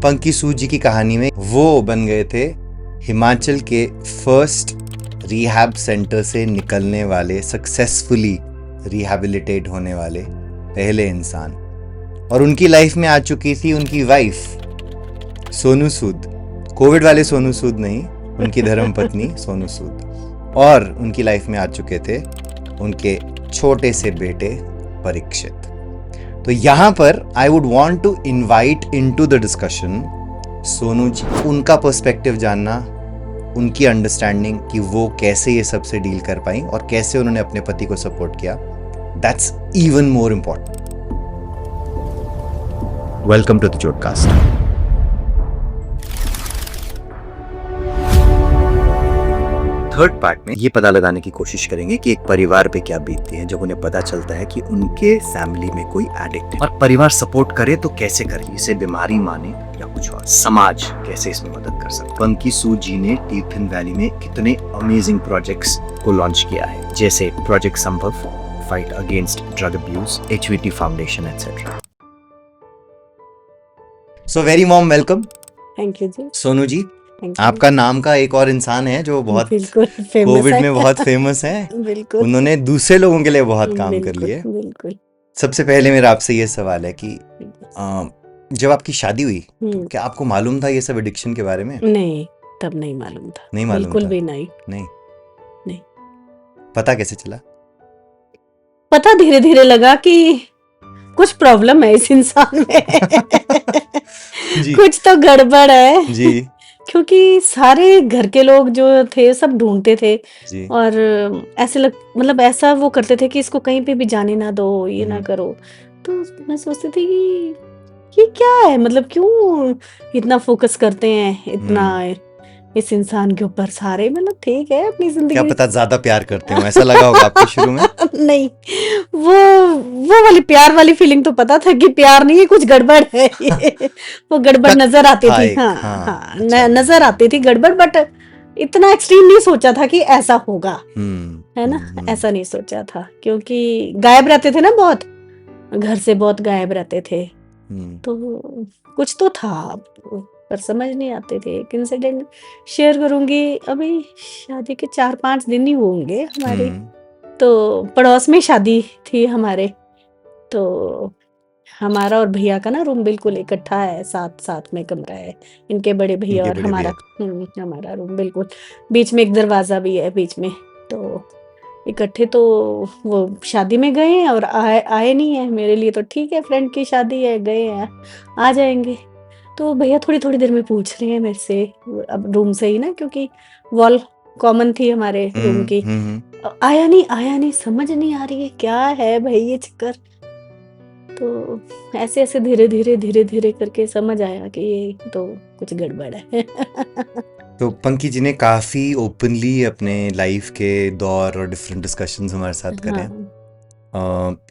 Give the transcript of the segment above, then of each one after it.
पंकी सूद जी की कहानी में वो बन गए थे हिमाचल के फर्स्ट रिहैब सेंटर से निकलने वाले, सक्सेसफुली रिहैबिलिटेट होने वाले पहले इंसान। और उनकी लाइफ में आ चुकी थी उनकी वाइफ सोनू सूद, कोविड वाले सोनू सूद नहीं, उनकी धर्मपत्नी सोनू सूद। और उनकी लाइफ में आ चुके थे उनके छोटे से बेटे परीक्षित। तो यहाँ पर I would want to invite into the discussion Sonu ji, उनका पर्सपेक्टिव जानना, उनकी अंडरस्टैंडिंग कि वो कैसे ये सब से डील कर पाई और कैसे उन्होंने अपने पति को सपोर्ट किया। That's even more important. Welcome to the Chotcast. Third part में ये पता लगाने की कोशिश करेंगे कि एक परिवार पे क्या बीतती है जब उन्हें पता चलता है कि उनके फैमिली में कोई एडिक्ट है, और परिवार सपोर्ट करे तो कैसे करे, इसे बीमारी माने या कुछ और, समाज कैसे इसमें मदद कर सकता है। पंकी सूद जी ने टिफिन वैली में कितने अमेजिंग प्रोजेक्ट्स को लॉन्च किया है, जैसे project Sambhav, fight against drug abuse, HVT foundation etcetera. So very warm welcome. Thank you ji. Sonu ji, आपका नाम का एक और इंसान है जो बहुत कोविड में बहुत फेमस है। बिल्कुल। उन्होंने दूसरे लोगों के लिए बहुत काम कर लिए। बिल्कुल। सबसे पहले मेरा आपसे ये सवाल है कि जब आपकी शादी हुई तो क्या आपको मालूम था ये सब एडिक्शन के बारे में? नहीं, तब नहीं मालूम था। नहीं मालूम बिल्कुल था? भी नहीं। नहीं। पता कैसे चला? पता धीरे धीरे लगा कि कुछ प्रॉब्लम है इस इंसान में। जी। कुछ तो गड़बड़ है जी। क्योंकि सारे घर के लोग जो थे सब ढूंढते थे जी। और ऐसे मतलब ऐसा वो करते थे कि इसको कहीं पे भी जाने ना दो, ये ना करो। तो मैं सोचती थी कि ये क्या है, मतलब क्यों इतना फोकस करते हैं इतना इस इंसान के ऊपर सारे, मतलब ठीक है अपनी जिंदगी। क्या पता ज्यादा प्यार करते हो, ऐसा लगा होगा आपको शुरू में? नहीं, वो वाली प्यार वाली फीलिंग तो पता था कि प्यार नहीं है, कुछ गड़बड़ है। वो गड़बड़ नजर आती थी। हाँ, अच्छा। नजर आती थी गड़बड़, बट इतना एक्सट्रीम नहीं सोचा था कि ऐसा होगा, है ना। ऐसा नहीं सोचा था क्योंकि गायब रहते थे ना, बहुत घर से बहुत गायब रहते थे। तो कुछ तो था पर समझ नहीं आते थे। एक इंसिडेंट शेयर करूंगी, अभी शादी के 4-5 दिन ही होंगे हमारे, तो पड़ोस में शादी थी हमारे। तो हमारा और भैया का ना रूम बिल्कुल इकट्ठा है, साथ में कमरा है, इनके बड़े भैया और हमारा हमारा रूम बिल्कुल बीच में, एक दरवाजा भी है बीच में। तो इकट्ठे तो वो शादी में गए हैं और आए नहीं है। मेरे लिए तो ठीक है, फ्रेंड की शादी है, गए हैं, आ जाएंगे। तो भैया थोड़ी थोड़ी देर में पूछ रहे हैं मेरे से, अब रूम से ही ना, क्योंकि वॉल कॉमन थी हमारे रूम की। आया नहीं, समझ नहीं आ रही है क्या है भाई ये चक्कर। तो ऐसे धीरे धीरे करके समझ आया कि ये तो कुछ गड़बड़ है। तो पंकी जी ने काफी ओपनली अपने लाइफ के दौर और डिफरेंट डिस्कशंस हमारे साथ करे।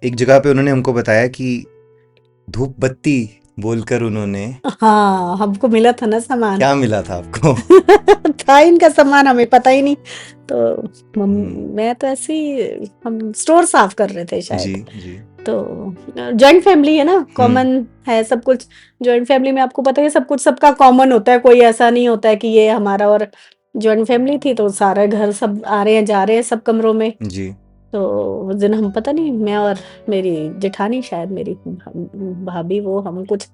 एक जगह पे उन्होंने हमको बताया कि धूप बत्ती बोलकर उन्होंने, हाँ, हमको मिला था ना सामान। क्या मिला था आपको? था इनका सामान, हमें पता ही नहीं। तो मैं तो ऐसे ही, हम स्टोर साफ कर रहे थे शायद। जी। तो जॉइंट फैमिली है ना, कॉमन है सब कुछ। जॉइंट फैमिली में आपको पता है सब कुछ सबका कॉमन होता है, कोई ऐसा नहीं होता है कि ये हमारा। और जॉइंट फैमिली थी तो सारा घर सब आ रहे हैं जा रहे हैं सब कमरों में। जी। तो उस दिन हम पता नहीं, मैं और मेरी जेठानी, शायद मेरी भाभी, वो हम कुछ,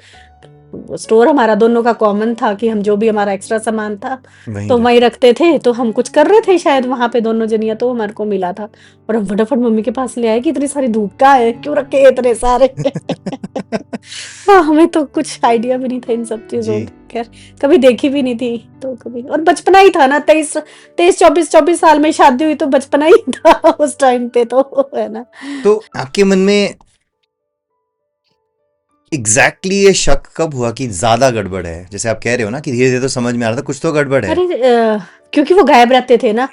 स्टोर हमारा दोनों का कॉमन था कि हम जो भी हमारा एक्स्ट्रा सामान था तो वहीं रखते थे। तो हम कुछ कर रहे थे शायद वहां पे दोनों जनिया, तो हमारे को मिला था और हम फटाफट मम्मी के पास ले आए कि इतनी सारी धूप का है, क्यों रखे इतने सारे। हाँ, हमें तो कुछ आइडिया भी नहीं था इन सब चीजों, खैर कभी देखी भी नहीं थी तो कभी। और बचपना ही था ना, 23-24 साल में शादी हुई तो बचपना ही था उस टाइम पे, तो है ना। तो आपके मन में एग्जैक्टली ये शक कब हुआ कि ज्यादा गड़बड़ है? जैसे आप कह रहे हो ना कि धीरे धीरे तो समझ में आ रहा था कुछ तो गड़बड़ है। अरे क्योंकि वो गायब रहते थे ना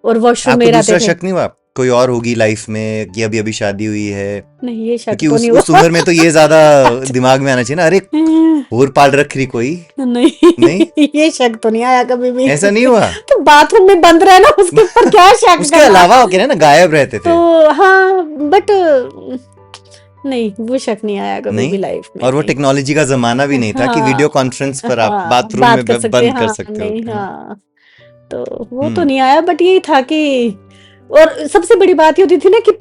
और वॉशरूम में रहते थे। आपको दूसरा शक नहीं हुआ कोई और होगी लाइफ में कि अभी शादी हुई है? नहीं, ये शक तो नहीं हुआ। उस उम्र में तो ये ज्यादा दिमाग में आना चाहिए ना, अरे और पाल रख रही कोई। नहीं, ये शक तो नहीं आया कभी भी। ऐसा नहीं हुआ? तो बाथरूम में बंद रहे ना, उसके ऊपर क्या शक? उसके अलावा ना गायब रहते थे। तो हाँ, बट नहीं, वो शक नहीं आया कभी भी नहीं, लाइफ में, और वो नहीं। टेक्नोलॉजी का जमाना भी नहीं था कि हाँ, वीडियो कॉन्फ्रेंस पर आप हाँ, बाथरूम बात में कर सकते, बंद कर हाँ, सकते नहीं, होगे, है ना? हाँ, तो वो तो हम्म नहीं आया, बट यही था कि, और सबसे बड़ी बात ये होती थी ना कि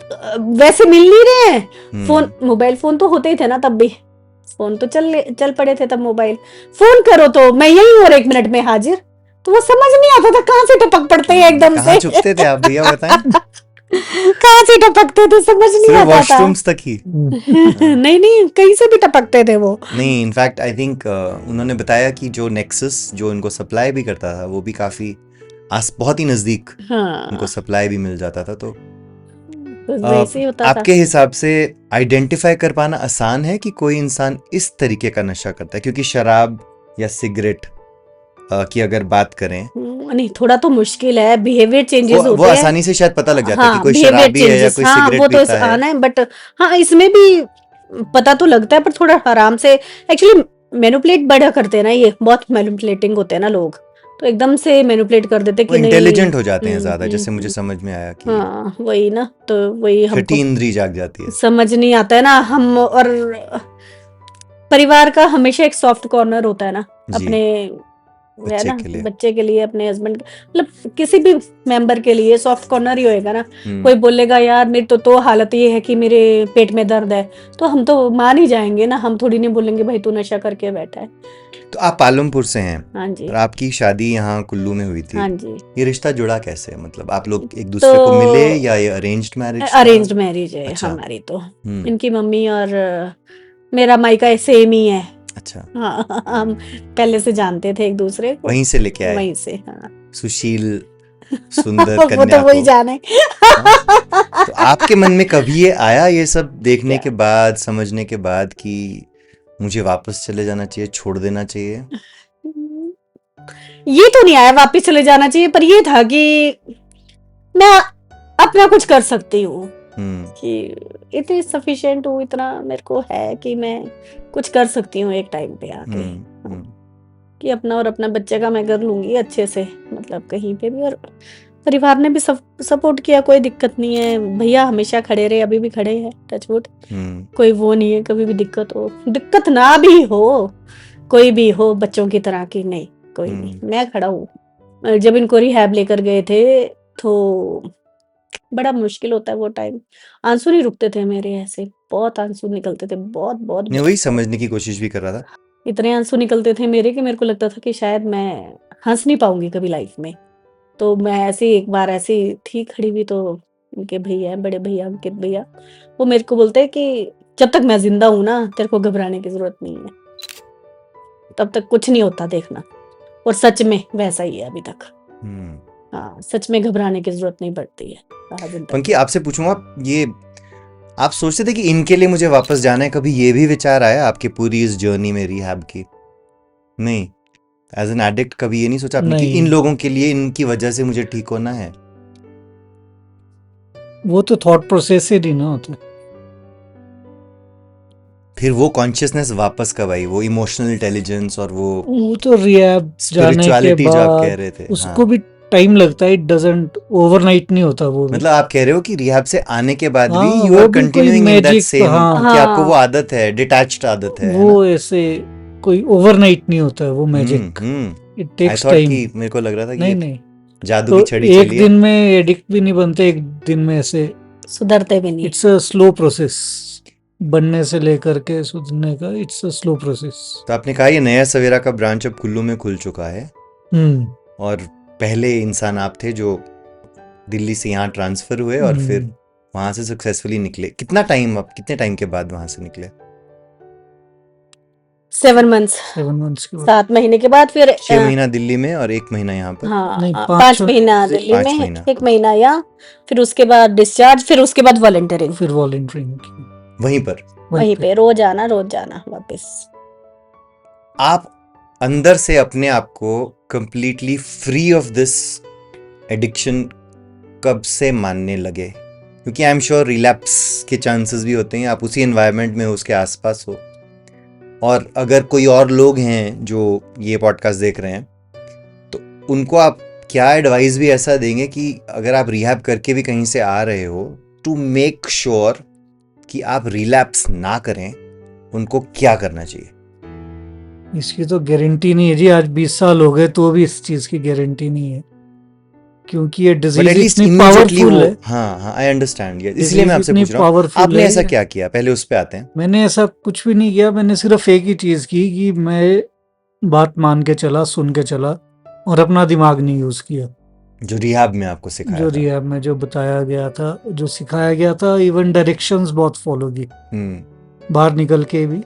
वैसे मिल नहीं रहे हैं, फोन, हम्म मोबाइल फोन तो होते ही थे ना तब भी, फोन तो चल पड़े थे तब, मोबाइल फोन करो तो मैं यही और 1 मिनट में हाजिर, तो वो समझ नहीं आता था कहाँ से टपक पड़ते हैं एकदम कहाँ से। छुपते थे आप भैया, बताएं? कहाँ से टपकते थे समझ नहीं सिर्फ आता था। वॉशरूम्स तक ही? नहीं नहीं, कहीं से भी टपकते थे वो। नहीं, इनफैक्ट आई थिंक उन्होंने बताया कि जो नेक्सस जो इनको सप्लाई भी करता था वो भी काफी बहुत ही नजदीक हाँ, उनको सप्लाई भी मिल जाता था। तो बस वैसे ही होता था। आपके हिसाब से आइडेंटिफाई कर पाना आसान है कि कोई इंसान इस तरीके का नशा करता है? क्योंकि शराब या सिगरेट की अगर बात करें, नहीं, थोड़ा तो मुश्किल है, बिहेवियर चेंजेस वो होते हैं। आसानी से शायद पता लग जाता है कि हाँ, कोई बिहेवियर शराबी है या चेंजेस, कोई हाँ सिगरेट वो तो पीता है। आना है, बट हाँ इसमें भी पता तो लगता है, पर थोड़ा आराम से, एक्चुअली मैनिपुलेट बड़ा करते हैं ना, ये बहुत मैनिपुलेटिंग होते हैं ना लोग, तो एकदम से मैनिपुलेट कर देते वो कि नहीं। इंटेलिजेंट हो जाते हैं ज्यादा, जैसे मुझे समझ में आया कि हाँ वही ना, तो वही हमको छठी इंद्री जाग जाती है। समझ नहीं आता है ना हम, और परिवार का हमेशा एक सॉफ्ट कॉर्नर होता है ना जी, अपने, है बच्चे ना, के लिए। बच्चे के लिए, अपने हस्बैंड, मतलब किसी भी मेंबर के लिए सॉफ्ट कॉर्नर ही होएगा ना। कोई बोलेगा यार मेरी तो हालत ये है कि मेरे पेट में दर्द है, तो हम तो मान ही जाएंगे ना, हम थोड़ी नहीं बोलेंगे भाई तू नशा करके बैठा है। तो आप पालमपुर से हैं हाँ जी, और आपकी शादी यहाँ कुल्लू में हुई थी। हाँ जी। ये रिश्ता जुड़ा कैसे? मतलब आप लोग एक दूसरे को मिले या ये अरेंज्ड मैरिज था? अरेंज्ड मैरिज है अच्छा। हमारी तो। हम्म इनकी मम्मी और मेरा मायका सेम ही है। अच्छा, हाँ, हम पहले से जानते थे एक दूसरे को, वहीं से लेके आए वहीं से। हाँ, सुशील सुंदर वो कन्या तो वही को। जाने। हाँ? तो आपके मन में कभी ये आया, ये सब देखने के बाद, समझने के बाद, कि मुझे वापस चले जाना चाहिए, छोड़ देना चाहिए? ये तो नहीं आया वापस चले जाना चाहिए, पर ये था कि मैं अपना कुछ कर सकती हूँ, कि इतनी सफिशिएंट हूँ, इतना मेरे को है कि मैं कुछ कर सकती हूँ एक टाइम पे आके। हाँ, कि अपना और अपना बच्चे का मैं कर लूंगी अच्छे से, मतलब कहीं पे भी। और परिवार ने भी सपोर्ट किया, कोई दिक्कत नहीं है, भैया हमेशा खड़े रहे, अभी भी खड़े हैं, टचवुड। कोई वो नहीं है कभी भी दिक्कत ना भी हो, कोई भी हो बच्चों की तरह की, नहीं कोई नहीं, मैं खड़ा हूँ। जब इनको रिहैब लेकर गए थे तो बड़ा मुश्किल होता है वो टाइम, आंसू नहीं रुकते थे मेरे, ऐसे बहुत आंसू निकलते थे, बहुत बहुत मैं वही समझने की कोशिश भी कर रहा था। इतने आंसू निकलते थे मेरे कि मेरे को लगता था कि शायद मैं हंस नहीं पाऊंगी कभी लाइफ में। तो मैं ऐसे एक बार ऐसी थी खड़ी हुई, तो उनके भैया, बड़े भैया, अंकित भैया, वो मेरे को बोलते हैं कि जब तक मैं जिंदा हूं ना, तेरे को घबराने की जरूरत नहीं है, तब तक कुछ नहीं होता, देखना। और सच में वैसा ही है अभी तक। हाँ, सच में घबराने की जरूरत नहीं पड़ती है। पंकी, आपसे पूछूंगा, ये आप सोचते थे कि इनके लिए मुझे वापस जाना है? कभी ये भी विचार आया आपकी पूरी इस जर्नी में रिहैब की? नहीं, एज एन एडिक्ट कभी ये नहीं सोचा आपने कि इन लोगों के लिए, इनकी वजह से मुझे ठीक होना है? वो तो थॉट प्रोसेस ही नहीं ना होता। फिर वो कॉन्शियसनेस वापस कब आई, वो इमोशनल इंटेलिजेंस और वो तो रिहैब जाने के जो आप कह बाद रहे थे, उसको भी टाइम लगता है, इट डजंट ओवरनाइट नहीं होता वो भी। मतलब आप कह रहे हो कि रिहैब से आने के बाद भी हाँ, यू वो आर भी कोई continuing in that magic, same, हाँ, कि आपको वो आदत है, डिटैच्ड आदत है वो ना? ऐसे कोई ओवरनाइट नहीं होता है वो मैजिक, इट टेक्स टाइम। मेरे को लग रहा था कि नहीं जादू तो की छड़ी एक चली दिन में एडिक्ट भी नहीं बनते, एक दिन में ऐसे सुधरते भी नहीं। इट्स अ स्लो प्रोसेस, बनने से लेकर के सुधरने का, इट्स अ स्लो प्रोसेस। तो आपने कहा ये नया सवेरा का ब्रांच अब कुल्लू में खुल चुका है, और पहले इंसान आप थे जो दिल्ली से यहाँ ट्रांसफर हुए और फिर वहां से सक्सेसफुली निकले। कितना टाइम, आप कितने टाइम के बाद वहां से निकले? 7 मंथ्स, 7 महीने के बाद। फिर 6 महीना दिल्ली में और 1 महीना यहाँ पर। हाँ, नहीं, 5 महीना दिल्ली 5 में, महीना। 1 महीना यहाँ, फिर उसके बाद डिस्चार्ज, फिर उसके बाद वॉलंटियरिंग, फिर वॉलंटियरिंग वहीं पे रोज आना वापस। आप अंदर से अपने आप को completely free of this addiction कब से मानने लगे? क्योंकि आई एम श्योर रिलैप्स के चांसेस भी होते हैं, आप उसी एनवायरनमेंट में हो, उसके आसपास हो, और अगर कोई और लोग हैं जो ये पॉडकास्ट देख रहे हैं तो उनको आप क्या एडवाइस भी ऐसा देंगे कि अगर आप रिहैब करके भी कहीं से आ रहे हो, टू मेक श्योर कि आप रिलैप्स ना करें, उनको क्या करना चाहिए? इसकी तो गारंटी नहीं है जी, आज 20 साल हो गए तो भी इस चीज की गारंटी नहीं है, क्योंकि ये बट डिजीज एटलीस्ट इतनी इमीडिएटली पावरफुल वो, है, हाँ, आई अंडरस्टैंड, इसलिए मैं डिजीज आपसे इतनी पूछ रहा हूँ पावरफुल आपने है। ऐसा क्या किया, पहले उस पे आते हैं। मैंने ऐसा कुछ भी नहीं किया, मैंने सिर्फ एक ही चीज की कि मैं बात मान के चला, सुन के चला, और अपना दिमाग नहीं यूज किया। जो रिहाब में आपको सिखाया जो था। रिहैब में जो बताया गया था, जो सिखाया गया था, इवन डायरेक्शंस बहुत फॉलो की बाहर निकल के भी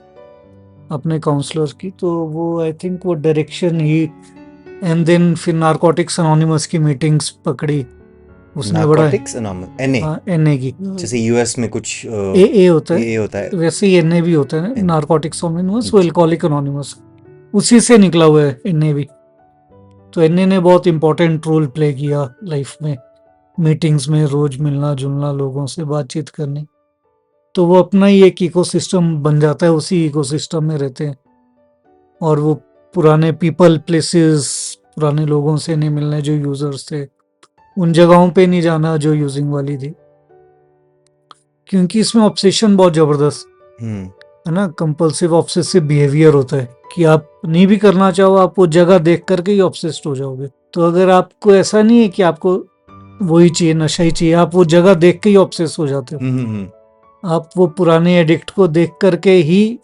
अपने काउंसलर की, तो वो आई थिंक वो डायरेक्शन ही, एंड देन फिर नारकोटिक्स अनोनिमस की मीटिंग्स पकड़ी उसने, बड़ा नारकोटिक्स अनोनिमस, एनए, एनए की, जैसे यूएस में कुछ ए होता है, ए होता है, वैसे ही एनए भी होता है, NA नारकोटिक्स अनोनिमस, वो एल्कोहलिक अनोनिमस, उसी से निकला हुआ है एनए भी। तो एनए ने बहुत इंपॉर्टेंट रोल प्ले किया लाइफ में, मीटिंग्स में रोज मिलना जुलना, लोगों से बातचीत करनी, तो वो अपना ही एक इकोसिस्टम बन जाता है, उसी इकोसिस्टम में रहते हैं, और वो पुराने पीपल प्लेसेस, पुराने लोगों से नहीं मिलने जो यूजर्स थे, उन जगहों पे नहीं जाना जो यूजिंग वाली थी, क्योंकि इसमें ऑब्सेशन बहुत जबरदस्त है ना, कंपल्सिव ऑब्सेसिव बिहेवियर होता है कि आप नहीं भी करना चाहो, आप वो जगह देख करके ही ऑब्सेस्ड हो जाओगे। तो अगर आपको ऐसा नहीं है कि आपको वही चाहिए, नशा ही चाहिए, आप वो जगह देख के ही ऑब्सेस हो जाते हो, आप वो पुराने एडिक्ट को देख करके ही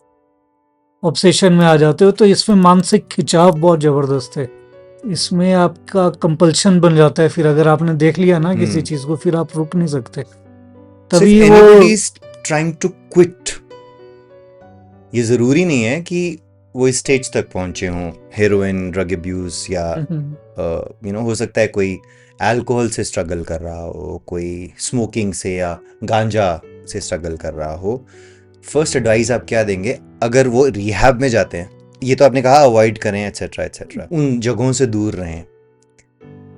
ऑब्सेशन में आ जाते हो। तो इसमें मानसिक खिंचाव बहुत जबरदस्त है, इसमें आपका कंपल्शन बन जाता है, फिर अगर आपने देख लिया ना किसी चीज को, फिर आप रुक नहीं सकते। तभी वो ट्राइंग टू क्विट, ये जरूरी नहीं है कि वो इस स्टेज तक पहुंचे हों, हेरोइन, ड्रग अब्यूज, या हो सकता है कोई अल्कोहल से स्ट्रगल कर रहा हो, कोई स्मोकिंग से या गांजा से स्ट्रगल कर रहा हो। फर्स्ट एडवाइस आप क्या देंगे अगर वो रिहैब में जाते हैं? ये तो आपने कहा अवॉइड करें एक्सेट्रा एक्सेट्रा, उन जगहों से दूर रहें।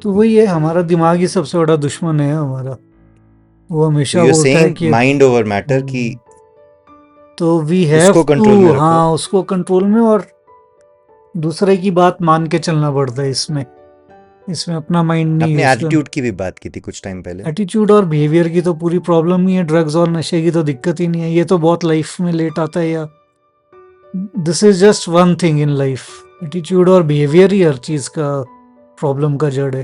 तो वही है, हमारा दिमाग ही सबसे बड़ा दुश्मन है हमारा, वो हमेशा बोलता है कि माइंड ओवर मैटर की, तो वी हैव टू, हाँ, उसको कंट्रोल में, और दूसरे की बात मान के चलना पड़ता है इसमें अपना माइंड नहीं। अपने एटीट्यूड की भी बात की थी कुछ टाइम पहले, एटीट्यूड और बिहेवियर की तो पूरी प्रॉब्लम ही है, ड्रग्स और नशे की तो दिक्कत ही नहीं है, ये तो बहुत लाइफ में लेट आता है, या this is just one thing in life. Attitude और बिहेवियर ही हर चीज का प्रॉब्लम का जड़ है,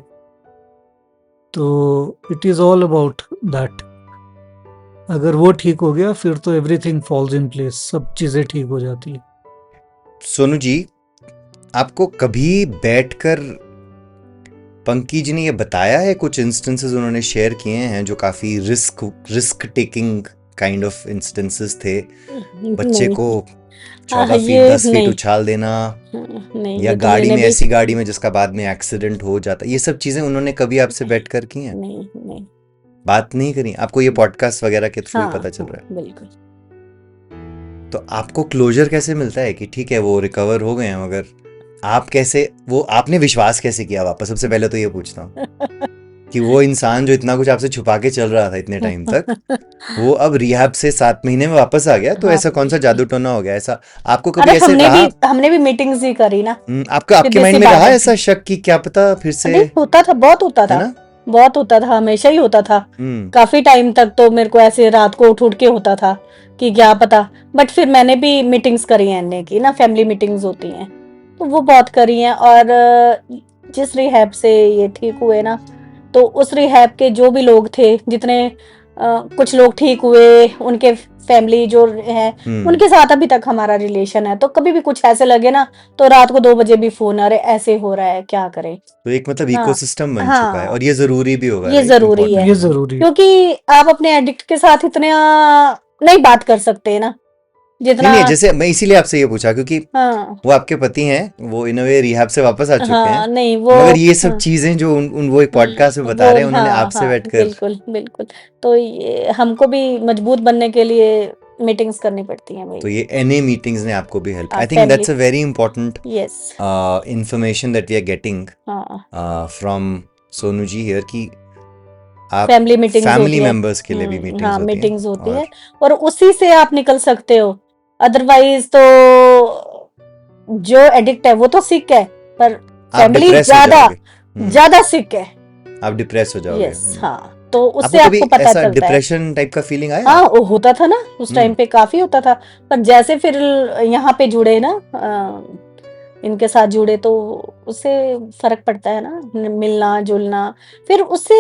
तो it is all about that. अगर वो ठीक हो गया फिर तो एवरीथिंग फॉल्स इन प्लेस, सब चीजें ठीक हो जाती है। सोनू जी, आपको कभी बैठकर पंकी जी ने ये बताया है, कुछ इंस्टेंसेस उन्होंने शेयर किए हैं जो काफी risk taking kind of instances थे, बच्चे को 14 फीट 10 फीट उछाल देना, या गाड़ी में, ऐसी गाड़ी में जिसका बाद में एक्सीडेंट हो जाता, ये सब चीजें उन्होंने कभी आपसे बैठकर की हैं? नहीं, बात नहीं करी? आपको ये पॉडकास्ट वगैरह के थ्रू पता चल रहा है? बिल्कुल। तो आपको क्लोजर कैसे मिलता है कि ठीक है वो रिकवर हो गए हैं, मगर आप कैसे, वो आपने विश्वास कैसे किया वापस? सबसे पहले तो ये पूछता हूँ कि वो इंसान जो इतना कुछ आपसे छुपा के चल रहा था इतने टाइम तक, वो अब रिहैब से 7 महीने में वापस आ गया, तो ऐसा कौन सा जादू टोना हो गया? ऐसा आपको कभी ऐसे रहा? हमने भी मीटिंग्स ही करी ना, आपके माइंड में रहा ऐसा शक कि क्या पता फिर से? होता था, बहुत होता था, बहुत होता था, हमेशा ही होता था, काफी टाइम तक तो मेरे को ऐसे रात को उठ के होता था कि क्या पता। बट फिर मैंने भी मीटिंग्स करी हैं एनए की ना, फैमिली मीटिंग्स होती हैं, तो वो बहुत करी हैं, और जिस रिहैब से ये ठीक हुए ना, तो उस रिहैब के जो भी लोग थे, जितने कुछ लोग ठीक हुए, उनके फैमिली जो है उनके साथ अभी तक हमारा रिलेशन है। तो कभी भी कुछ ऐसे लगे ना, तो रात को 2 बजे भी फोन आ रहे, ऐसे हो रहा है, क्या करें। तो एक मतलब इकोसिस्टम बन चुका है, और ये जरूरी भी होगा, ये जरूरी है, क्योंकि आप अपने एडिक्ट के साथ इतने नहीं बात कर सकते ना जितना। नहीं, जैसे मैं इसीलिए आपसे ये पूछा क्योंकि वो आपके पति हैं, वो इन अ वे रिहैब से वापस आ चुके हैं, नहीं वो, मगर ये सब चीजें जो वो एक पॉडकास्ट में बता रहे हैं, उन्होंने आपसे बैठकर, बिल्कुल, तो ये हमको भी मजबूत बनने के लिए मीटिंग्स करनी पड़ती हैं। तो ये एनए मीटिंग्स ने आपको भी help, I think that's a very important information that we are getting from Sonu ji here, कि आप फैमिली मेंबर्स के लिए भी मीटिंग्स होती है, और उसी से आप निकल सकते हो। अदरवाइज तो जो एडिक्ट है वो तो सिक है, पर फैमिली ज्यादा सिक है, आप डिप्रेस हो जाओगे। हाँ। तो उससे आपको कभी आपको पता ऐसा चलता है। डिप्रेशन टाइप का फीलिंग आया? हाँ, वो होता था ना उस टाइम हम्म, पे, काफी होता था। पर जैसे फिर यहाँ पे जुड़े ना, इनके साथ जुड़े, तो उससे फर्क पड़ता है ना, मिलना जुलना, फिर उससे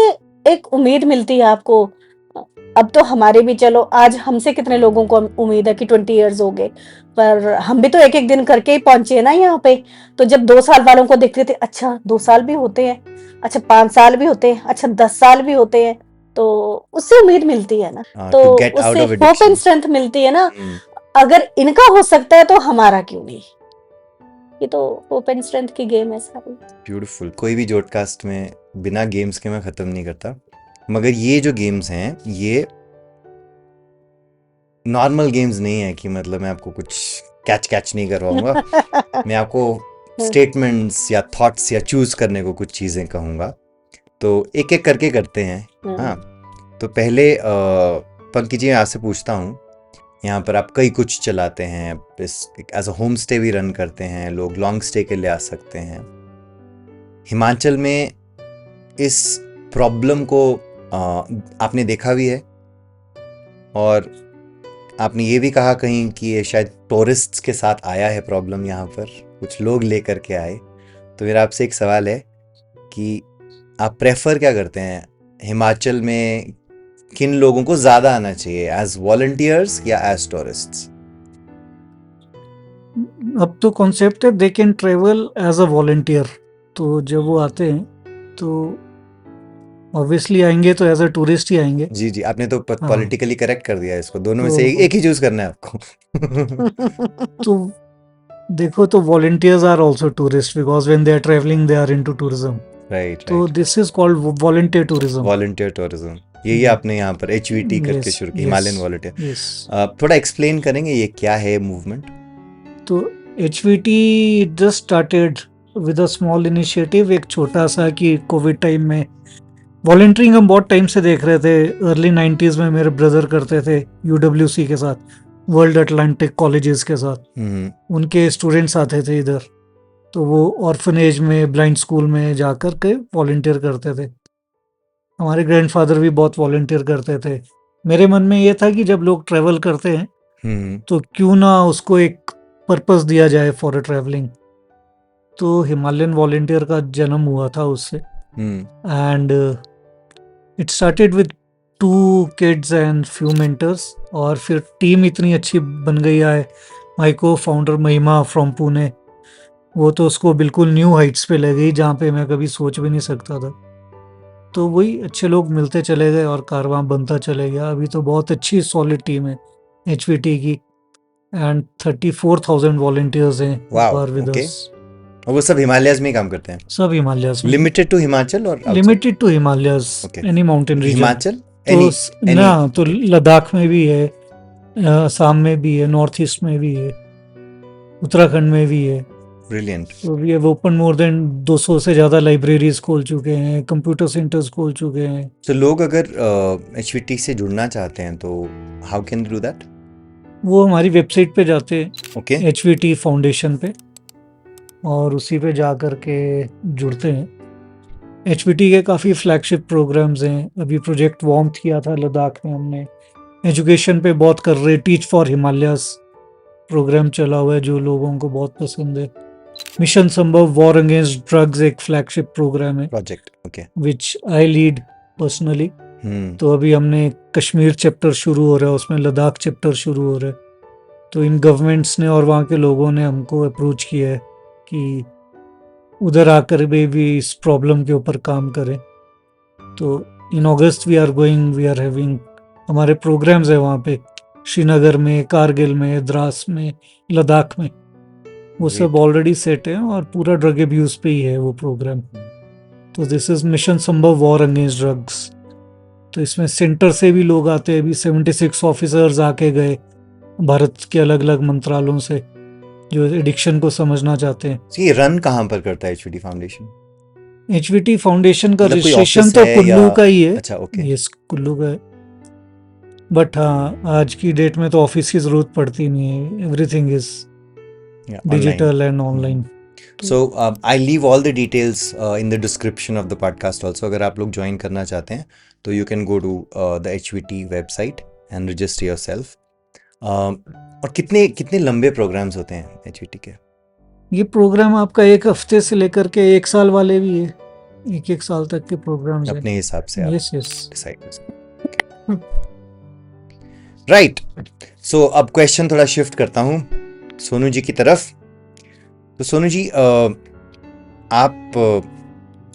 एक उम्मीद मिलती है आपको। अब तो हमारे भी, चलो आज हमसे कितने लोगों को उम्मीद है कि 20 इयर्स हो गए, पर हम भी तो एक एक दिन करके ही पहुंचे ना यहाँ पे। तो जब 2 साल वालों को देखते थे, अच्छा 2 साल भी होते हैं, अच्छा 5 साल भी होते हैं, अच्छा 10 साल भी होते हैं, तो उससे उम्मीद मिलती है ना, तो टू गेट आउट उससे of hope and addiction. Strength मिलती है ना। अगर इनका हो सकता है तो हमारा क्यों नहीं। ये तो होप एंड स्ट्रेंथ की गेम है सारी। ब्यूटीफुल। कोई भी जॉडकास्ट में बिना गेम्स के मैं ख़त्म नहीं करता, मगर ये जो गेम्स हैं ये नॉर्मल गेम्स नहीं है कि मतलब मैं आपको कुछ कैच नहीं करवाऊंगा। मैं आपको स्टेटमेंट्स या थॉट्स या चूज करने को कुछ चीज़ें कहूँगा, तो एक एक करके करते हैं। हाँ, तो पहले पंकज जी मैं आपसे पूछता हूँ, यहाँ पर आप कई कुछ चलाते हैं, एज अ होम स्टे भी रन करते हैं, लोग लॉन्ग स्टे के लिए आ सकते हैं। हिमाचल में इस प्रॉब्लम को आपने देखा भी है, और आपने ये भी कहा कहीं कि ये शायद टूरिस्ट्स के साथ आया है प्रॉब्लम, यहाँ पर कुछ लोग लेकर के आए। तो मेरा आपसे एक सवाल है कि आप प्रेफर क्या करते हैं, हिमाचल में किन लोगों को ज़्यादा आना चाहिए, एज वॉलंटियर्स या एज टूरिस्ट्स? अब तो कॉन्सेप्ट है they can travel as a volunteer, तो जब वो आते हैं तो ऑब्वियसली आएंगे तो एज अ टूरिस्ट ही आएंगे। जी जी, आपने तो हाँ। पॉलिटिकली करेक्ट कर दिया इसको, दोनों में तो से एक ही चूज करना है आपको। तो देखो, तो volunteers are also tourist because when they are travelling they are into tourism, right तो right, this is called volunteer tourism. Volunteer tourism, यही आपने यहाँ पर HVT करके यस शुरू किया, यस हिमालयन वॉलंटियर। यस। थोड़ा एक्सप्लेन करेंगे ये क्या है मूवमेंट? तो HVT just started with a small initiative, एक छोटा सा, कि कोविड टाइम में वॉलंटियरिंग हम बहुत टाइम से देख रहे थे। अर्ली 90s में मेरे ब्रदर करते थे UWC के साथ, वर्ल्ड अटलांटिक कॉलेजेस के साथ, उनके स्टूडेंट्स आते थे इधर, तो वो ऑर्फनेज में, ब्लाइंड स्कूल में जाकर के वॉलंटियर करते थे। हमारे ग्रैंडफादर भी बहुत वॉलंटियर करते थे। मेरे मन में ये था कि जब लोग ट्रैवल करते हैं तो क्यों ना उसको एक पर्पस दिया जाए फॉर अ ट्रैवलिंग। तो हिमालयन वॉलंटियर का जन्म हुआ था उससे, and it started with 2 kids and few mentors, और फिर टीम इतनी अच्छी बन गई है। माई को फाउंडर महिमा फ्रॉम पुणे, वो तो उसको बिल्कुल न्यू हाइट्स पे ले गई जहाँ पे मैं कभी सोच भी नहीं सकता था। तो वही अच्छे लोग मिलते चले गए और कारवां बनता चले गया। अभी तो बहुत अच्छी सॉलिड टीम है HVT की, एंड 34,000 वॉलंटियर्स हैं वाओ, विद ओके। अस। और वो सब हिमालयस में ही काम करते हैं? सब हिमालयस में। लिमिटेड टू हिमाचल और limited to Himalayas, Okay. Any mountain region. Himachal, तो any ना, तो लद्दाख में भी है, असम में भी है, नॉर्थ ईस्ट में भी है, उत्तराखंड में भी है। ब्रिलियंट। तो we have open more than 200 से ज़्यादा लाइब्रेरीज खोल चुके हैं, कंप्यूटर सेंटर्स खोल चुके हैं। तो लोग अगर HVT से जुड़ना चाहते हैं तो हाउ कैन डू दैट? वो हमारी वेबसाइट पे जाते हैं, ओके, HVT फाउंडेशन पे, और उसी पे जा कर के जुड़ते हैं। HVT के काफ़ी फ्लैगशिप प्रोग्राम्स हैं। अभी प्रोजेक्ट वार्म्थ किया था लद्दाख में हमने। एजुकेशन पे बहुत कर रहे, टीच फॉर हिमालयस प्रोग्राम चला हुआ है जो लोगों को बहुत पसंद है। मिशन संभव वॉर अगेंस्ट ड्रग्स एक फ्लैगशिप प्रोग्राम है प्रोजेक्ट, ओके। विच आई लीड पर्सनली। तो अभी हमने कश्मीर चैप्टर शुरू हो रहा है, उसमें लद्दाख चैप्टर शुरू हो रहा है। तो इन गवर्नमेंट्स ने और वहाँ के लोगों ने हमको अप्रोच किया है कि उधर आकर भी इस प्रॉब्लम के ऊपर काम करें। तो इन अगस्त वी आर हैविंग हमारे प्रोग्राम्स है वहाँ पे, श्रीनगर में, कारगिल में, द्रास में, लद्दाख में। वो सब ऑलरेडी सेट है और पूरा ड्रग अब्यूज पे ही है वो प्रोग्राम। तो दिस इज मिशन संभव वॉर अगेंस्ट ड्रग्स। तो इसमें सेंटर से भी लोग आते हैं। अभी 76 ऑफिसर्स आके गए भारत के अलग अलग मंत्रालयों से, जो एडिक्शन को समझना चाहते हैं। ये रन कहाँ पर करता है HVT फाउंडेशन? HVT फाउंडेशन का मतलब कोई रजिस्ट्रेशन ऑफिस तो है कुल्लू या? का ही है। अच्छा, ओके। यस, कुल्लू का है। बट हाँ, आज की डेट में तो ऑफिस की जरूरत पड़ती नहीं है, everything is digital and online. So I leave all the details in the description of the podcast also, अगर आप लोग ज्वाइन करना चाहते हैं तो you can go to the HVT website and register yourself. और कितने कितने लंबे प्रोग्राम्स होते हैं HVT के? ये प्रोग्राम आपका 1 हफ्ते से लेकर के 1 साल वाले भी है, 1 साल तक के प्रोग्राम्स हैं। अपने हिसाब से आप यस डिसाइड कर सकते हैं। राइट, सो अब क्वेश्चन थोड़ा शिफ्ट करता हूँ सोनू जी की तरफ। तो सोनू जी,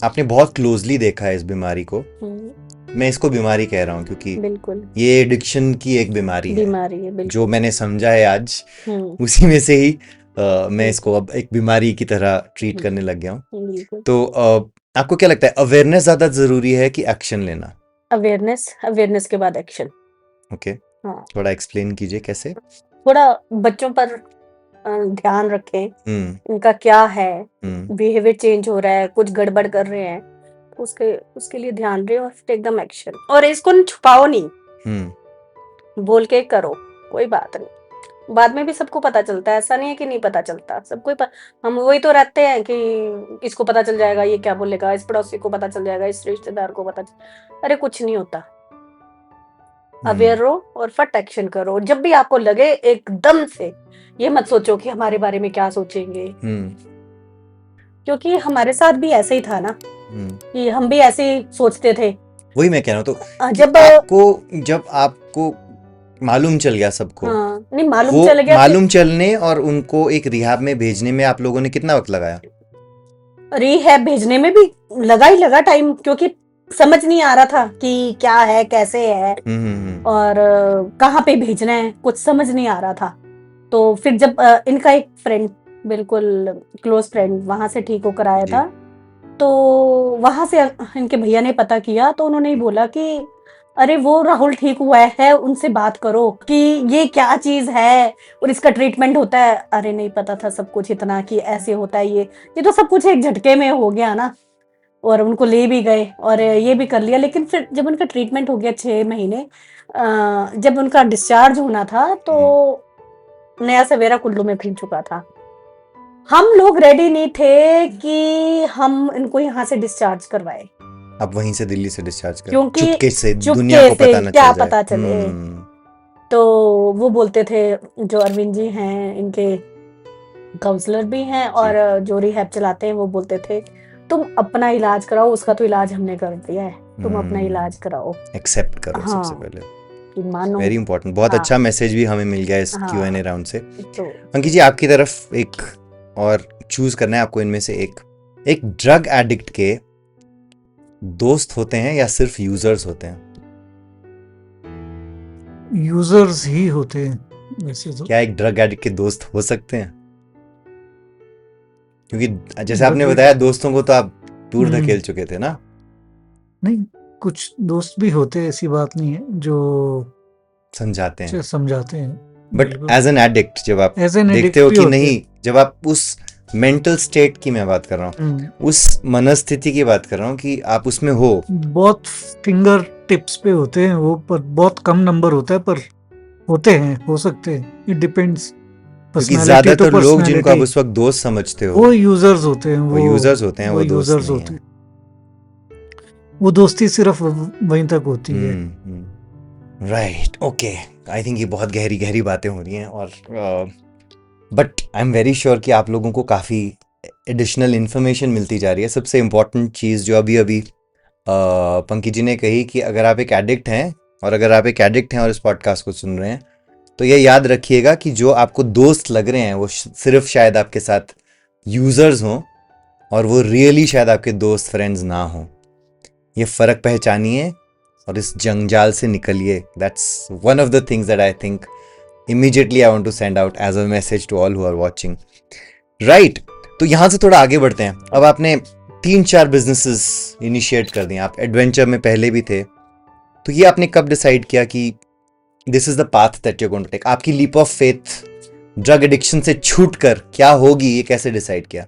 आपने बहुत क्लोजली देखा है इस बीमारी को। मैं इसको बीमारी कह रहा हूँ क्योंकि बिल्कुल ये एडिक्शन की एक बीमारी है बिल्कुल। जो मैंने समझा है आज, उसी में से ही मैं इसको अब एक बीमारी की तरह ट्रीट करने लग गया हूँ। बिल्कुल। तो आपको क्या लगता है, अवेयरनेस ज्यादा जरूरी है कि एक्शन लेना? अवेयरनेस के बाद एक्शन। ओके, हाँ, थोड़ा एक्सप्लेन कीजिए कैसे। थोड़ा बच्चों पर ध्यान रखें, इनका क्या है, बिहेवियर चेंज हो रहा है, कुछ गड़बड़ कर रहे हैं, उसके लिए ध्यान रहे और टेक दम एक्शन। और इसको छुपाओ नहीं, बोल के करो, कोई बात नहीं, बाद में भी सबको पता चलता है, ऐसा नहीं है कि नहीं पता चलता, सबको हम वही तो रहते हैं कि इसको पता चल जाएगा, ये क्या बोलेगा, इस पड़ोसी को पता चल जाएगा, इस रिश्तेदार को पता अरे कुछ नहीं होता। अवेयर रहो और फट एक्शन करो। जब भी आपको लगे एकदम से ये मत सोचो कि हमारे बारे में क्या सोचेंगे, क्योंकि हमारे साथ भी ऐसे ही था ना, कि हम भी ऐसे ही सोचते थे। वही मैं कह रहा हूँ, तो जब आपको मालूम चल गया सबको, नहीं मालूम चल गया, मालूम चलने और उनको एक रिहैब में भेजने में आप लोगों ने कितना वक्त लगाया? रिहैब भेजने में भी लगा टाइम, क्योंकि समझ नहीं आ रहा था कि क्या है, कैसे है, और कहाँ पे भेजना है, कुछ समझ नहीं आ रहा था। तो फिर जब इनका एक फ्रेंड, बिल्कुल क्लोज फ्रेंड, वहां से ठीक होकर आया था, तो वहां से इनके भैया ने पता किया, तो उन्होंने बोला कि अरे वो राहुल ठीक हुआ है, उनसे बात करो कि ये क्या चीज है और इसका ट्रीटमेंट होता है। अरे नहीं पता था सब कुछ, इतना कि ऐसे होता है, ये तो सब कुछ एक झटके में हो गया ना। और उनको ले भी गए और ये भी कर लिया, लेकिन फिर जब उनका ट्रीटमेंट हो गया 6 महीने, जब उनका डिस्चार्ज होना था, तो नया सवेरा कुल्लू में फिर चुका था। हम लोग रेडी नहीं थे कि हम इनको यहाँ से डिस्चार्ज करवाए। अब वहीं से दिल्ली से डिस्चार्ज कर, क्योंकि चुपके से दुनिया को पता न क्या चल पता चले। तो वो बोलते थे, जो अरविंद जी हैं, इनके काउंसलर भी हैं और जो रिहैब चलाते हैं, वो बोलते थे तुम अपना इलाज कराओ, उसका तो इलाज हमने कर दिया है, तुम अपना इलाज कराओ, एक्सेप्ट करो। हाँ, सबसे पहले मानो। वेरी इंपॉर्टेंट, बहुत अच्छा मैसेज भी हमें मिल गया इस Q&A राउंड से। तो अंकित जी, आपकी तरफ एक और चूज करना है आपको, इनमें से एक ड्रग एडिक्ट के दोस्त होते हैं या सिर्फ यूजर्स होते हैं? यूजर्स ही होते हैं वैसे तो। क्या एक ड्रग एडिक्ट के दोस्त हो सकते हैं? क्योंकि जैसे आपने बताया, दोस्तों को तो आप दूर धकेल चुके थे ना। नहीं, कुछ दोस्त भी होते हैं, ऐसी बात नहीं है, जो समझाते हैं। बट एज एन एडिक्ट जब आप देखते हो कि नहीं, जब आप उस मेंटल स्टेट की मैं बात कर रहा हूँ, उस मनस्थिति की बात कर रहा हूँ कि आप उसमें हो, बहुत फिंगर टिप्स पे होते हैं वो, पर बहुत कम नंबर होता है, पर होते हैं, हो सकते हैं, इट डिपेंड्स। क्योंकि ज्यादातर लोग जिनको आप उस वक्त दोस्त समझते हो, वो यूजर्स होते हैं, वो यूजर्स होते हैं, वो दोस्त नहीं हैं। वो दोस्ती सिर्फ वहीं तक होती है। राइट, ओके, आई थिंक ये बहुत गहरी बातें हो रही हैं, और but I am very sure कि आप लोगों को काफ़ी एडिशनल इन्फॉर्मेशन मिलती जा रही है। सबसे इम्पॉर्टेंट चीज़ जो अभी पंकज जी ने कही कि अगर आप एक एडिक्ट हैं, और इस पॉडकास्ट को सुन रहे हैं, तो ये याद रखिएगा कि जो आपको दोस्त लग रहे हैं वो सिर्फ शायद आपके साथ यूजर्स हों, और वो रियली शायद आपके दोस्त फ्रेंड्स ना हों। ये फ़र्क पहचानिए और इस जंजाल से निकलिए। That's one of the things that I think immediately I want to send out as a message to all who are watching. Right, तो यहाँ से थोड़ा आगे बढ़ते हैं। अब आपने 3-4 बिजनेसेस इनिशिएट कर दिए, आप एडवेंचर में पहले भी थे, तो ये आपने कब डिसाइड किया कि this is the path that you are going to take? आपकी leap of faith drug addiction से छूटकर क्या होगी, ये कैसे डिसाइड किया?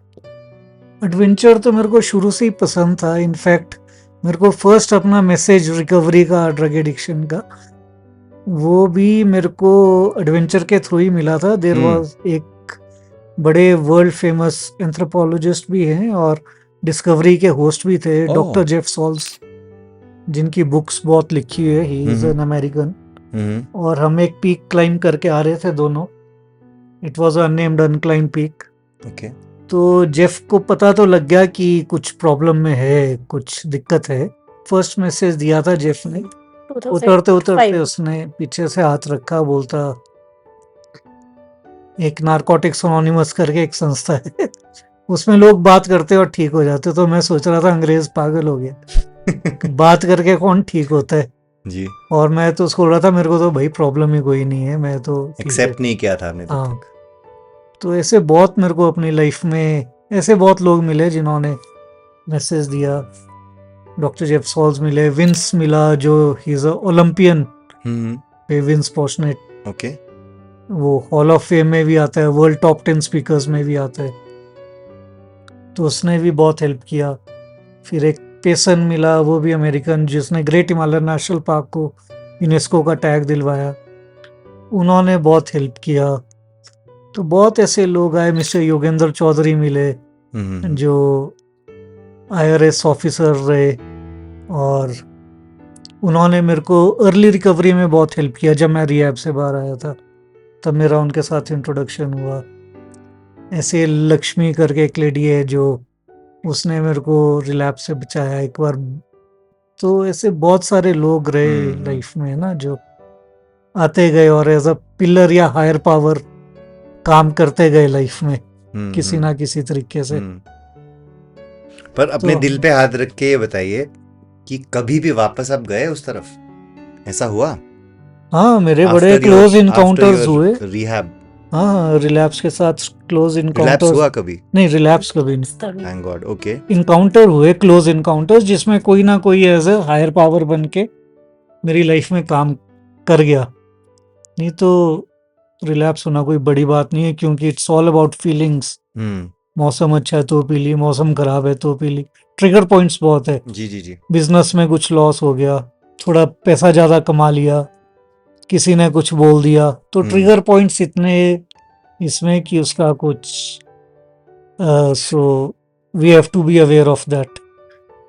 एडवेंचर तो मेरे को शुरू से ही पसंद था। इनफैक्ट मेरे को फर्स्ट अपना मैसेज रिकवरी का, ड्रग एडिक्शन का, वो भी मेरे को एडवेंचर के थ्रू ही मिला था। देयर वाज एक बड़े वर्ल्ड फेमस एंथ्रोपोलॉजिस्ट भी हैं और डिस्कवरी के होस्ट भी थे, डॉक्टर जेफ सॉल्स। जिनकी बुक्स बहुत लिखी हुई है, ही इज एन अमेरिकन, और हम एक पीक क्लाइंब करके आ रहे थे दोनों। It was unnamed unclimbed peak. Okay. तो जेफ को पता तो लग गया कि कुछ प्रॉब्लम में है, कुछ दिक्कत है। फर्स्ट मैसेज दिया था जेफ ने, उतरते उतरते उसने पीछे से हाथ रखा, बोलता एक नारकोटिक्स एनोनिमस करके एक संस्था है उसमें लोग बात करते और ठीक हो जाते। तो मैं सोच रहा था अंग्रेज पागल हो गया बात करके कौन ठीक होता है जी। और मैं तो सोच रहा था मेरे को तो भाई प्रॉब्लम ही कोई नहीं है, मैं तो एक्सेप्ट नहीं किया था आपने तब हाँ। तक। तो ऐसे बहुत मेरे को अपनी लाइफ में ऐसे बहुत लोग मिले जिन्होंने मैसेज दिया। डॉक्टर जेफ सॉल्स मिले, विंस मिला जो he is a Olympian, Vince Posnett. Okay. वो हॉल ऑफ फेम में भी आता है, वर्ल्ड टॉप 10 स्पीकर्स में भी आता है, तो उसने भी बहुत हेल्प किया। फिर एक पेसन मिला, वो भी अमेरिकन, जिसने ग्रेट हिमालयन नेशनल पार्क को यूनेस्को का टैग दिलवाया, उन्होंने बहुत हेल्प किया। तो बहुत ऐसे लोग आए। मिस्टर योगेंद्र चौधरी मिले जो IRS ऑफिसर रहे, और उन्होंने मेरे को अर्ली रिकवरी में बहुत हेल्प किया। जब मैं रिहैब से बाहर आया था तब मेरा उनके साथ इंट्रोडक्शन हुआ। ऐसे लक्ष्मी करके एक लेडी है जो उसने मेरे को रिलैप्स से बचाया एक बार। तो ऐसे बहुत सारे लोग रहे लाइफ में ना, जो आते गए और एज अ पिलर या हायर पावर काम करते गए लाइफ में किसी ना किसी तरीके से। पर अपने तो दिल पे हाथ रख के ये बताइए कि कभी भी वापस आप गए उस तरफ? ऐसा हुआ? हाँ, मेरे बड़े क्लोज इनकाउंटर्स हुए। रिहैब? हाँ, रिलैप्स के साथ क्लोज इनकाउंटर्स हुआ कभी? नहीं, रिलैप्स कभी नहीं। Thank God. ओके। इनकाउंटर हुए, क्लोज इनकाउंटर्स, जिसमें कोई ना कोई एज ए हायर पावर बन के मेरी लाइफ में काम कर गया। नहीं तो रिलैप्स होना कोई बड़ी बात नहीं है, क्योंकि इट्स ऑल अबाउट फीलिंग्स। मौसम अच्छा है तो पी ली, मौसम खराब है तो पी ली। ट्रिगर पॉइंट्स बहुत है। जी जी जी। बिजनेस में कुछ लॉस हो गया, थोड़ा पैसा ज्यादा कमा लिया, किसी ने कुछ बोल दिया, तो ट्रिगर पॉइंट्स इतने इसमें कि उसका कुछ so we have to be aware of that.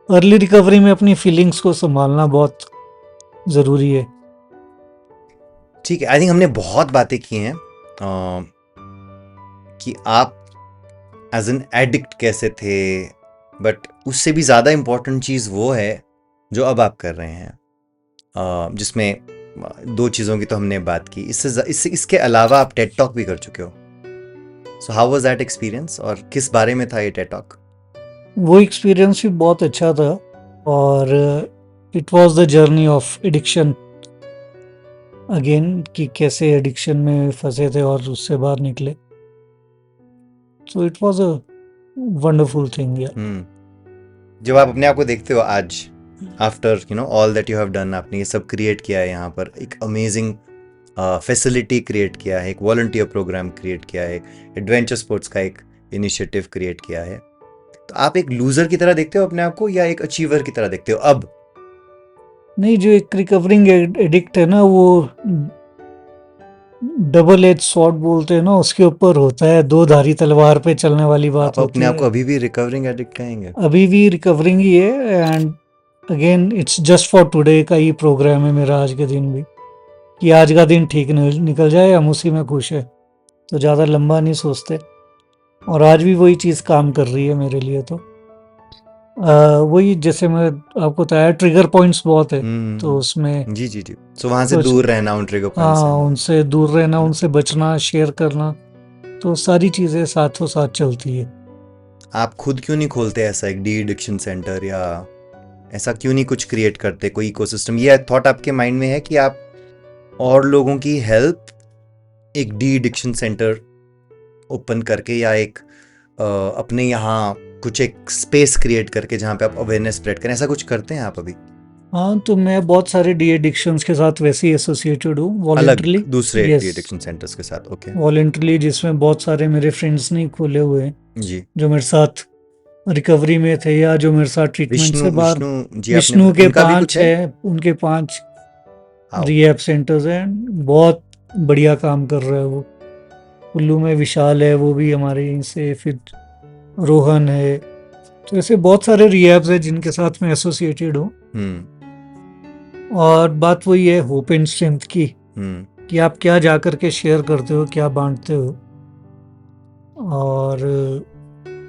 Early recovery में अपनी फीलिंग्स को संभालना बहुत जरूरी है। ठीक है। आई थिंक हमने बहुत बातें की हैं कि आप एज एन एडिक्ट कैसे थे, बट उससे भी ज़्यादा इम्पोर्टेंट चीज़ वो है जो अब आप कर रहे हैं, जिसमें दो चीज़ों की तो हमने बात की। इसके अलावा आप टेड टॉक भी कर चुके हो। So how was that experience, और किस बारे में था ये टेड टॉक? वो एक्सपीरियंस भी बहुत अच्छा था, और it was the journey of addiction again, कि कैसे एडिक्शन में फंसे थे और उससे बाहर निकले। So it was a wonderful thing. जब आप अपने आप को देखते हो आज, after all that you have done, आपने ये सब क्रिएट किया है, यहाँ पर एक अमेजिंग फैसिलिटी क्रिएट किया है, एक वॉलंटियर प्रोग्राम क्रिएट किया है, एडवेंचर स्पोर्ट्स का एक इनिशिएटिव क्रिएट किया है, तो आप एक लूजर की तरह देखते हो अपने आप को या एक अचीवर की तरह देखते हो अब? नहीं, जो एक रिकवरिंग एडिक्ट है ना, वो डबल एज स्वॉर्ड बोलते हैं ना, उसके ऊपर होता है, दो धारी तलवार पे चलने वाली बात आप होती अपने है। आप को अभी भी रिकवरिंग एडिक्ट कहेंगे? अभी भी रिकवरिंग ही है, and again it's just for today का ही प्रोग्राम है मेरा आज के दिन भी, कि आज का दिन ठीक निकल जाए, हम उसी में खुश है, तो ज़्यादा लंबा नहीं सोचते। और आज भी वही चीज़ काम कर रही है मेरे लिए। तो वही, जैसे मैं आपको बताया, ट्रिगर पॉइंट्स बहुत है, तो उसमें जी जी जी। सो वहाँ से दूर रहना, उन ट्रिगर पॉइंट्स से। हाँ, उनसे दूर रहना, उनसे बचना, शेयर करना, तो सारी चीज़ें साथों साथ चलती है। आप खुद क्यों नहीं खोलते ऐसा एक डी एडिक्शन सेंटर, या ऐसा क्यों नहीं कुछ क्रिएट करते, कोई इकोसिस्टम? ये थॉट आपके माइंड में है कि आप और लोगों की हेल्प एक डी एडिक्शन सेंटर ओपन करके, या एक अपने यहाँ कुछ एक स्पेस क्रिएट करके जहाँ पे आप अवेयरनेस स्प्रेड करें, ऐसा कुछ करते हैं आप अभी? हाँ, तो मैं बहुत सारे डी एडिक्शंस के साथ वैसे ही एसोसिएटेड हूँ, वॉलंटरली। दूसरे डी एडिक्शन सेंटर्स के साथ? ओके। वॉलंटरली, जिसमें बहुत सारे मेरे फ्रेंड्स नहीं खोले हुए हैं जी, जो मेरे साथ रिकवरी में थे या जो मेरे साथ ट्रीटमेंट से बाहर। विष्णु के 5 है, उनके 5 रिहैब सेंटर्स हैं, बहुत बढ़िया काम कर रहा है वो। कुल्लू में विशाल है, वो भी हमारे यहीं से, फिर रोहन है, तो ऐसे बहुत सारे रिहैब्स है जिनके साथ मैं एसोसिएटेड हूँ। और बात वही है होप एंड स्ट्रेंथ की, कि आप क्या जा करके शेयर करते हो, क्या बांटते हो। और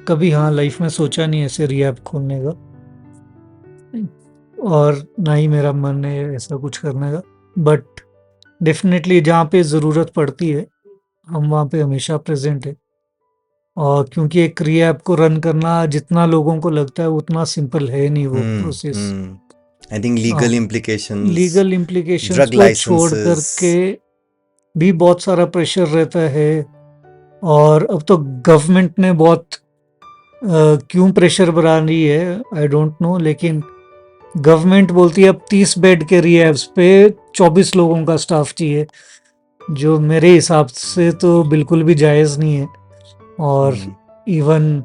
कभी हाँ लाइफ में सोचा नहीं ऐसे रिहैब खोलने का, और ना ही मेरा मन है ऐसा कुछ करने का, बट डेफिनेटली जहाँ पे ज़रूरत पड़ती है हम वहाँ पे हमेशा प्रेजेंट है। और क्योंकि एक रिहैब को रन करना जितना लोगों को लगता है उतना सिंपल है नहीं वो process. I think legal implications, legal implications drug को छोड़ लाइसेंसेस, करके भी बहुत सारा प्रेशर रहता है। और अब तो गवर्नमेंट ने बहुत क्यों प्रेशर बढ़ा रही है आई डोंट नो, लेकिन गवर्नमेंट बोलती है अब 30 बेड के रिहैब्स पे 24 लोगों का स्टाफ चाहिए, जो मेरे हिसाब से तो बिल्कुल भी जायज़ नहीं है। और इवन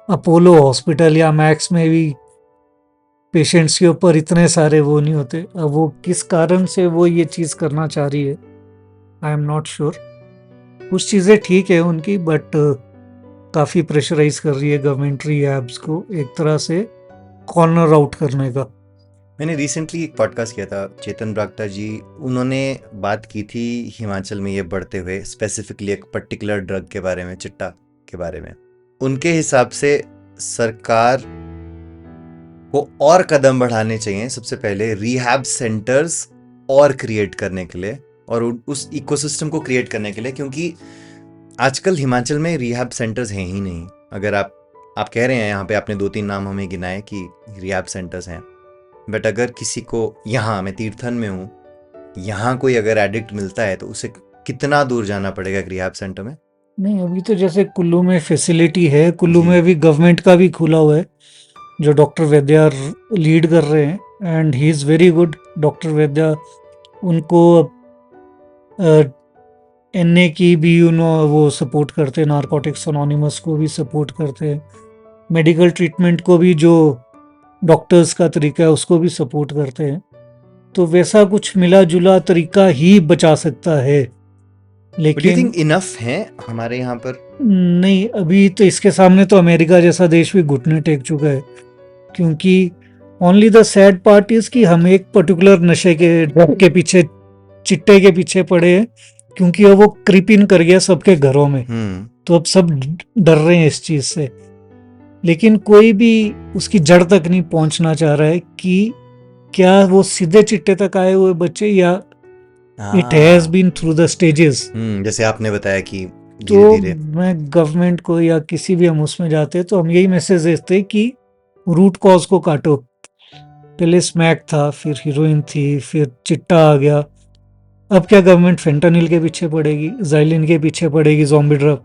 अपोलो हॉस्पिटल या मैक्स में भी पेशेंट्स के ऊपर इतने सारे वो नहीं होते। अब वो किस कारण से वो ये चीज़ करना चाह रही है आई एम नॉट श्योर। कुछ चीज़ें ठीक है उनकी, बट काफ़ी प्रेशराइज कर रही है गवर्नमेंट रिहैब्स को एक तरह से कॉर्नर आउट करने का। मैंने रिसेंटली एक पॉडकास्ट किया था, चेतन ब्राक्टा जी, उन्होंने बात की थी हिमाचल में ये बढ़ते हुए स्पेसिफिकली एक पर्टिकुलर ड्रग के बारे में, चिट्टा के बारे में। उनके हिसाब से सरकार को और कदम बढ़ाने चाहिए, सबसे पहले रिहैब सेंटर्स और क्रिएट करने के लिए, और उस इकोसिस्टम को क्रिएट करने के लिए, क्योंकि आजकल हिमाचल में रिहैब सेंटर्स हैं ही नहीं। अगर आप कह रहे हैं यहाँ पे, आपने 2-3 नाम हमें गिनाए कि रिहैब सेंटर्स हैं, बट अगर किसी को यहाँ, मैं तीर्थन में हूँ, यहाँ कोई अगर एडिक्ट मिलता है तो उसे कितना दूर जाना पड़ेगा एक रिहैब सेंटर में? नहीं, अभी तो जैसे कुल्लू में फैसिलिटी है, कुल्लू जी। में भी गवर्नमेंट का भी खुला हुआ है जो डॉक्टर वैद्या लीड कर रहे हैं, and he is very good. Doctor वैद्या उनको एनए की भी वो सपोर्ट करते हैं, नारकोटिक्स अनोनिमस को भी सपोर्ट करते हैं, मेडिकल ट्रीटमेंट को भी जो डॉक्टर्स का तरीका है उसको भी सपोर्ट करते हैं। तो वैसा कुछ मिला जुला तरीका ही बचा सकता है। But do you लेकिन think enough है हमारे यहाँ पर? नहीं, अभी तो इसके सामने तो अमेरिका जैसा देश भी घुटने टेक चुका है, क्योंकि only the sad part is कि हम एक पर्टिकुलर नशे के ड्रग के पीछे, चिट्टे के पीछे पड़े हैं, क्योंकि अब वो क्रीप इन कर गया सबके घरों में। तो अब सब डर रहे हैं इस चीज से, लेकिन कोई भी उसकी जड़ तक नहीं पहुंचना चाह रहा है कि क्या वो सीधे चिट्टे तक आए हुए बच्चे या it has been through the stages. जैसे आपने बताया कि तो धीरे-धीरे। मैं गवर्नमेंट को या किसी भी हम उसमें जाते तो हम यही मैसेज देते कि रूट कॉज को काटो। पहले स्मैक था, फिर हीरोइन थी, फिर चिट्टा आ गया, अब क्या गवर्नमेंट फेंटानिल के पीछे पड़ेगी, ज़ाइलिन के पीछे पड़ेगी, ज़ॉम्बी ड्रग।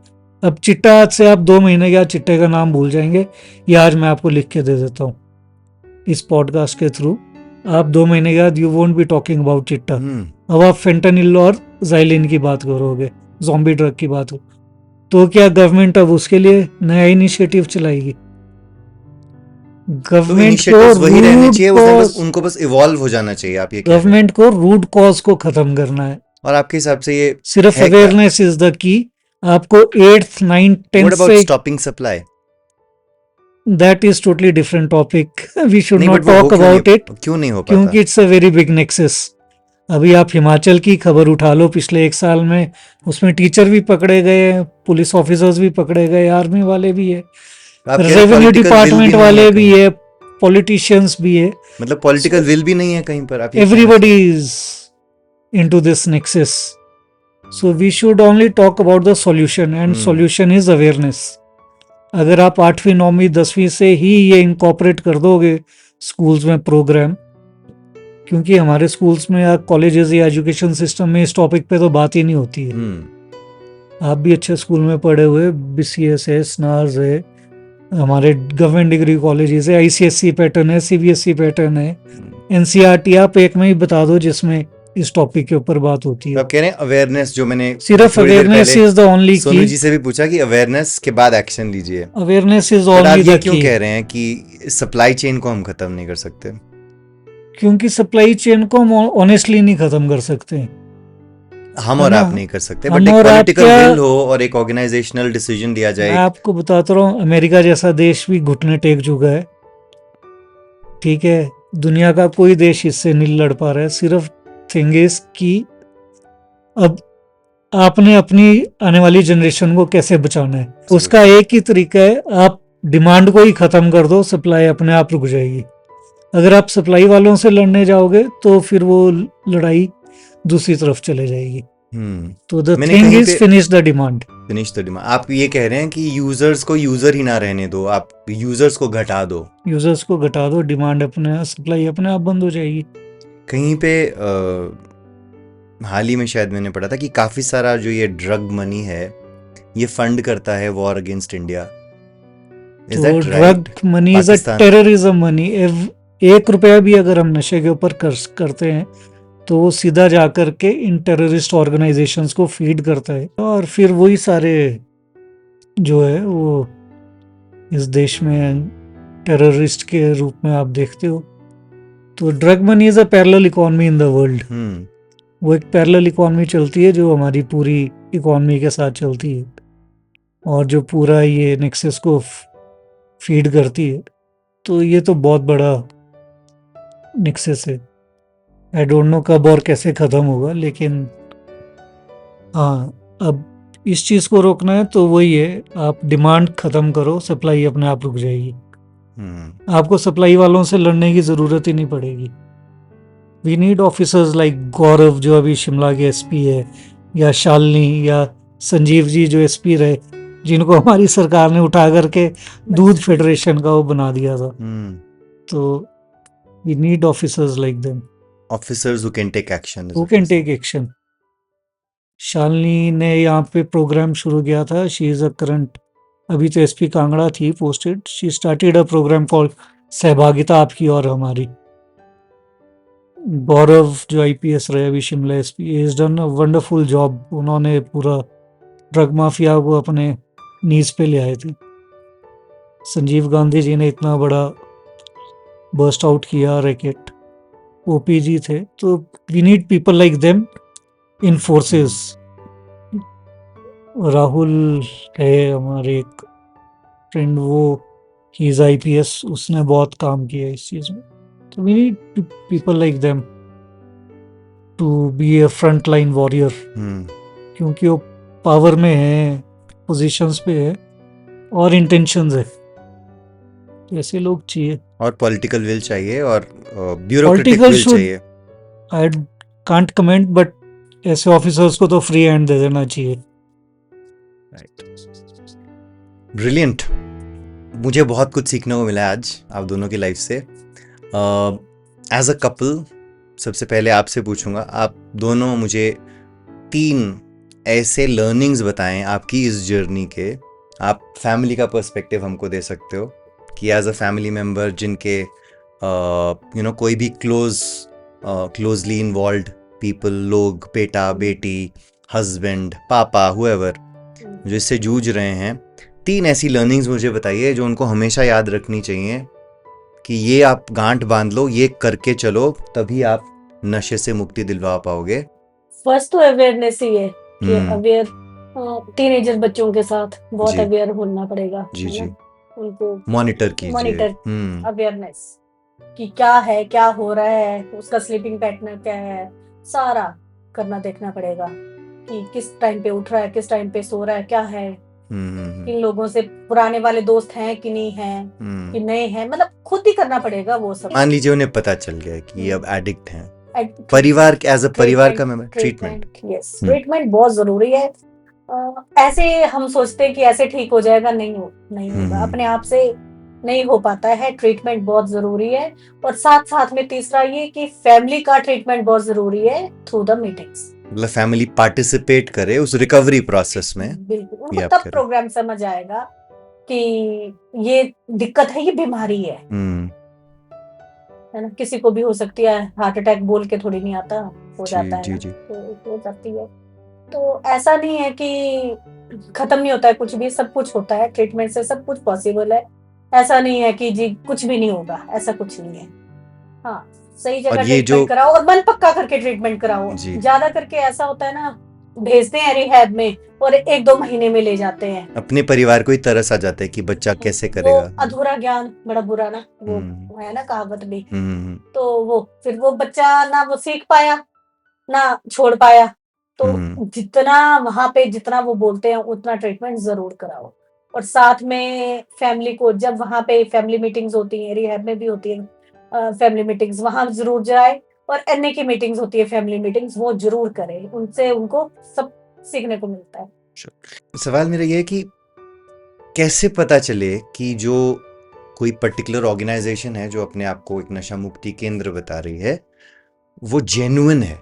अब चिट्टा आज से आप 2 महीने के बाद चिट्टे का नाम भूल जाएंगे, ये आज मैं आपको लिख के दे देता हूँ इस पॉडकास्ट के थ्रू। आप 2 महीने के बाद you won't be talking about चिट्टा, अब आप फेंटानिल और ज़ाइलिन की बात करोगे, ज़ॉम्बी ड्रग की बात हो। तो क्या गवर्नमेंट अब उसके लिए नया इनिशिएटिव चलाएगी? गवर्नमेंट इनिशिएटिव्स को वही रहने रूट चाहिए, उसमें बस कॉज, उनको बस इवॉल्व हो जाना चाहिए, आप ये कह रहे हैं। गवर्नमेंट को रूट कॉज को खत्म करना है। और आपके हिसाब से ये सिर्फ है क्या? Awareness is the key. आपको 8th 9th What 10th about से, stopping supply? That is totally different topic, we should नहीं, नॉट but वो टॉक अबाउट इट, क्यों नहीं हो क्योंकि पाता? It's a very big nexus. अभी आप हिमाचल की खबर उठा लो पिछले 1 साल में, उसमें टीचर भी पकड़े गए, पुलिस ऑफिसर्स भी पकड़े गए, आर्मी वाले भी है, आप कह रहे हैं रेवेन्यू political will डिपार्टमेंट भी नहीं वाले है भी कहीं। है, पॉलिटिशियंस भी है, मतलब पॉलिटिकल विल भी नहीं है कहीं पर, आप ये कह रहे हैं? everybody is into this nexus. So we should only talk about the solution, and solution is awareness. अगर आप 8वीं 9वीं 10वीं से ही ये इनकॉर्पोरेट कर दोगे स्कूल्स में प्रोग्राम, क्योंकि हमारे स्कूल्स में या कॉलेजेस या एजुकेशन सिस्टम में इस टॉपिक पे तो बात ही नहीं होती है। आप भी अच्छे स्कूल में पढ़े हुए, BCS है, स्नार्स है, हमारे गवर्नमेंट डिग्री कॉलेजेस है, ICSE पैटर्न है, CBSE पैटर्न है, NCERT आप एक में ही बता दो जिसमें इस टॉपिक के ऊपर बात होती तो है। आप कह रहे हैं अवेयरनेस, जो मैंने सिर्फ थोड़ी देर अवेयरनेस पहले इज द ओनली सोनू की, जी से भी पूछा कि अवेयरनेस के बाद एक्शन लीजिए, अवेयरनेस इज बट आप ओनली ये द क्यों की। कह रहे हैं कि सप्लाई चेन को हम खत्म नहीं कर सकते? क्योंकि सप्लाई चेन को हम ऑनेस्टली नहीं खत्म कर सकते। हम है और ना? आप नहीं कर सकते, हम बट एक और आप पॉलिटिकल क्या- विल हो और एक ऑर्गेनाइजेशनल डिसीजन लिया मैं जाए। आपको बताता रहा हूँ, अमेरिका जैसा देश भी घुटने टेक चुका है, ठीक है, दुनिया का कोई देश इससे नहीं लड़ पा रहा है। सिर्फ थिंग इज कि अब आपने अपनी आने वाली जनरेशन को कैसे बचाना है, उसका एक ही तरीका है, आप डिमांड को ही खत्म कर दो, सप्लाई अपने आप रुक जाएगी। अगर आप सप्लाई वालों से लड़ने जाओगे तो फिर वो लड़ाई दूसरी तरफ चले जाएगी। तो द मैंने थिंग कहीं इज पे- finish the demand. Finish the demand. आप ये कह रहे हैं कि यूजर्स को यूजर ही ना रहने दो, आप यूजर्स को घटा दो। यूजर्स को घटा दो, डिमांड अपने सप्लाई अपने आप बंद हो जाएगी। कहीं पे हाल ही में शायद मैंने पढ़ा था कि काफी सारा जो ये ड्रग मनी है ये फंड करता है वॉर अगेंस्ट इंडिया। इज तो that drug right? Money is a Pakistan- terrorism money. 1 रुपया भी अगर हम नशे के ऊपर खर्च करते हैं तो वो सीधा जा करके इन टेररिस्ट ऑर्गेनाइजेशंस को फीड करता है, और फिर वही सारे जो है वो इस देश में टेररिस्ट के रूप में आप देखते हो। तो drug money is a parallel economy in the world. वो एक पैरेलल इकोनॉमी चलती है जो हमारी पूरी इकोनॉमी के साथ चलती है, और जो पूरा ये नेक्सस को फीड करती है। तो ये तो बहुत बड़ा नेक्सस है। आई डोंट नो कब और कैसे ख़त्म होगा, लेकिन हाँ, अब इस चीज़ को रोकना है तो वही है, आप डिमांड ख़त्म करो, सप्लाई अपने आप रुक जाएगी। आपको सप्लाई वालों से लड़ने की ज़रूरत ही नहीं पड़ेगी। वी नीड ऑफिसर्स लाइक गौरव जो अभी शिमला के एसपी है, या शालिनी, या संजीव जी जो एसपी रहे, जिनको हमारी सरकार ने उठा करके दूध फेडरेशन का वो बना दिया था। तो we need officers like them, officers who can take action. Who can take action. Shalini ने यहाँ पे प्रोग्राम शुरू किया था। शी इज़ अ करंट, अभी तो एसपी कांगड़ा थी posted. She started a programme called Sahbhagita आपकी और हमारी। गौरव जो आईपीएस रहे अभी Shimla SP, is done a wonderful job. उन्होंने पूरा ड्रग माफिया को अपने नीज पे ले आए थे। संजीव गांधी जी ने इतना बड़ा बर्स्ट आउट किया रैकेट, ओपी जी थे। तो we need people like them in forces. Rahul है हमारे एक फ्रेंड, वो ही इज आईपीएस, उसने बहुत काम किया इस चीज में। तो we need people like them to be a front line warrior, क्योंकि वो पावर में है, पोजीशंस पे है, और इंटेंशंस है। तो ऐसे लोग चाहिए, और पॉलिटिकल विल चाहिए, और ब्यूरोक्रेटिक Political विल should- चाहिए। आई कांट कमेंट, बट ऐसे ऑफिसर्स को तो फ्री हैंड दे देना चाहिए। ब्रिलियंट। मुझे बहुत कुछ सीखने को मिला आज आप दोनों की लाइफ से। एज अ कपल, सबसे पहले आपसे पूछूंगा, आप दोनों मुझे 3 ऐसे लर्निंग्स बताएं आपकी इस जर्नी के। आप फैमिली का पर्सपेक्टिव हमको दे सकते हो कि एज अ फैमिली मेम्बर जिनके कोई भी क्लोजली इन्वॉल्व पीपल, लोग, बेटा बेटी, हस्बैंड, पापा, हुएवर, जो इससे जूझ रहे हैं, 3 ऐसी लर्निंग्स मुझे बताइए जो उनको हमेशा याद रखनी चाहिए कि ये आप गांठ बांध लो, ये करके चलो, तभी आप नशे से मुक्ति दिलवा पाओगे। फर्स्ट तो अवेयरनेस ही है कि अवेयर टीनेजर बच्चों के साथ बहुत जी। अवेयर होना पड़ेगा, जी है जी, ना? उनको मॉनिटर कीजिए। मॉनिटर अवेयरनेस कि क्या है, क्या हो रहा है, उसका स्लीपिंग पैटर्न क्या है, सारा करना देखना पड़ेगा कि किस टाइम पे उठ रहा है, किस टाइम पे सो रहा है, क्या है, किन लोगों से पुराने वाले दोस्त हैं कि नहीं हैं, कि नए हैं, मतलब खुद ही करना पड़ेगा वो सब। मान लीजिए उन्हें पता चल गया है कि ये अब एडिक्ट हैं, परिवार एज अ परिवार का मेंबर, ट्रीटमेंट। यस, ट्रीटमेंट बहुत जरूरी है। ऐसे हम सोचते हैं कि ऐसे ठीक हो जाएगा, नहीं होगा, अपने आप से नहीं हो पाता है। ट्रीटमेंट बहुत जरूरी है, और साथ साथ में तीसरा ये कि फैमिली का ट्रीटमेंट बहुत जरूरी है थ्रू द मीटिंग्स। मतलब फैमिली पार्टिसिपेट करे उस रिकवरी प्रोसेस में। बिल्कुल, उनको तब प्रोग्राम समझ आएगा कि ये दिक्कत है, ये बीमारी है ना? किसी को भी हो सकती है, हार्ट अटैक बोल के थोड़ी नहीं आता, हो जाता है। जी। तो हो जाती है। तो ऐसा नहीं है कि खत्म नहीं होता है कुछ भी, सब कुछ होता है, ट्रीटमेंट से सब कुछ पॉसिबल है। ऐसा नहीं है कि जी कुछ भी नहीं होगा, ऐसा कुछ नहीं है। हाँ, सही जगह ट्रीटमेंट कराओ और मन पक्का करके ट्रीटमेंट कराओ। ज्यादा करके ऐसा होता है ना, भेजते हैं रिहैब में और 1-2 महीने में ले जाते हैं। अपने परिवार को ही तरस आ जाता है कि बच्चा कैसे वो करेगा। अधूरा ज्ञान बड़ा बुरा ना, वो हम्म है ना कहावत भी। हम्म तो वो फिर वो बच्चा ना वो सीख पाया, ना छोड़ पाया। तो जितना वहाँ पे जितना वो बोलते हैं उतना ट्रीटमेंट ज़रूर कराओ। और साथ में फैमिली को जब वहाँ पे फैमिली मीटिंग्स होती हैं, रिहैब में भी होती हैं फैमिली मीटिंग्स, वहाँ ज़रूर जाए। और एनए की मीटिंग्स होती है फैमिली मीटिंग्स, वो ज़रूर करें। उनसे उनको सब सीखने को मिलता है। सवाल मेरा ये है कि कैसे पता चले कि जो कोई पर्टिकुलर ऑर्गेनाइजेशन है जो अपने आप को एक नशा मुक्ति केंद्र बता रही है वो जेन्युइन है,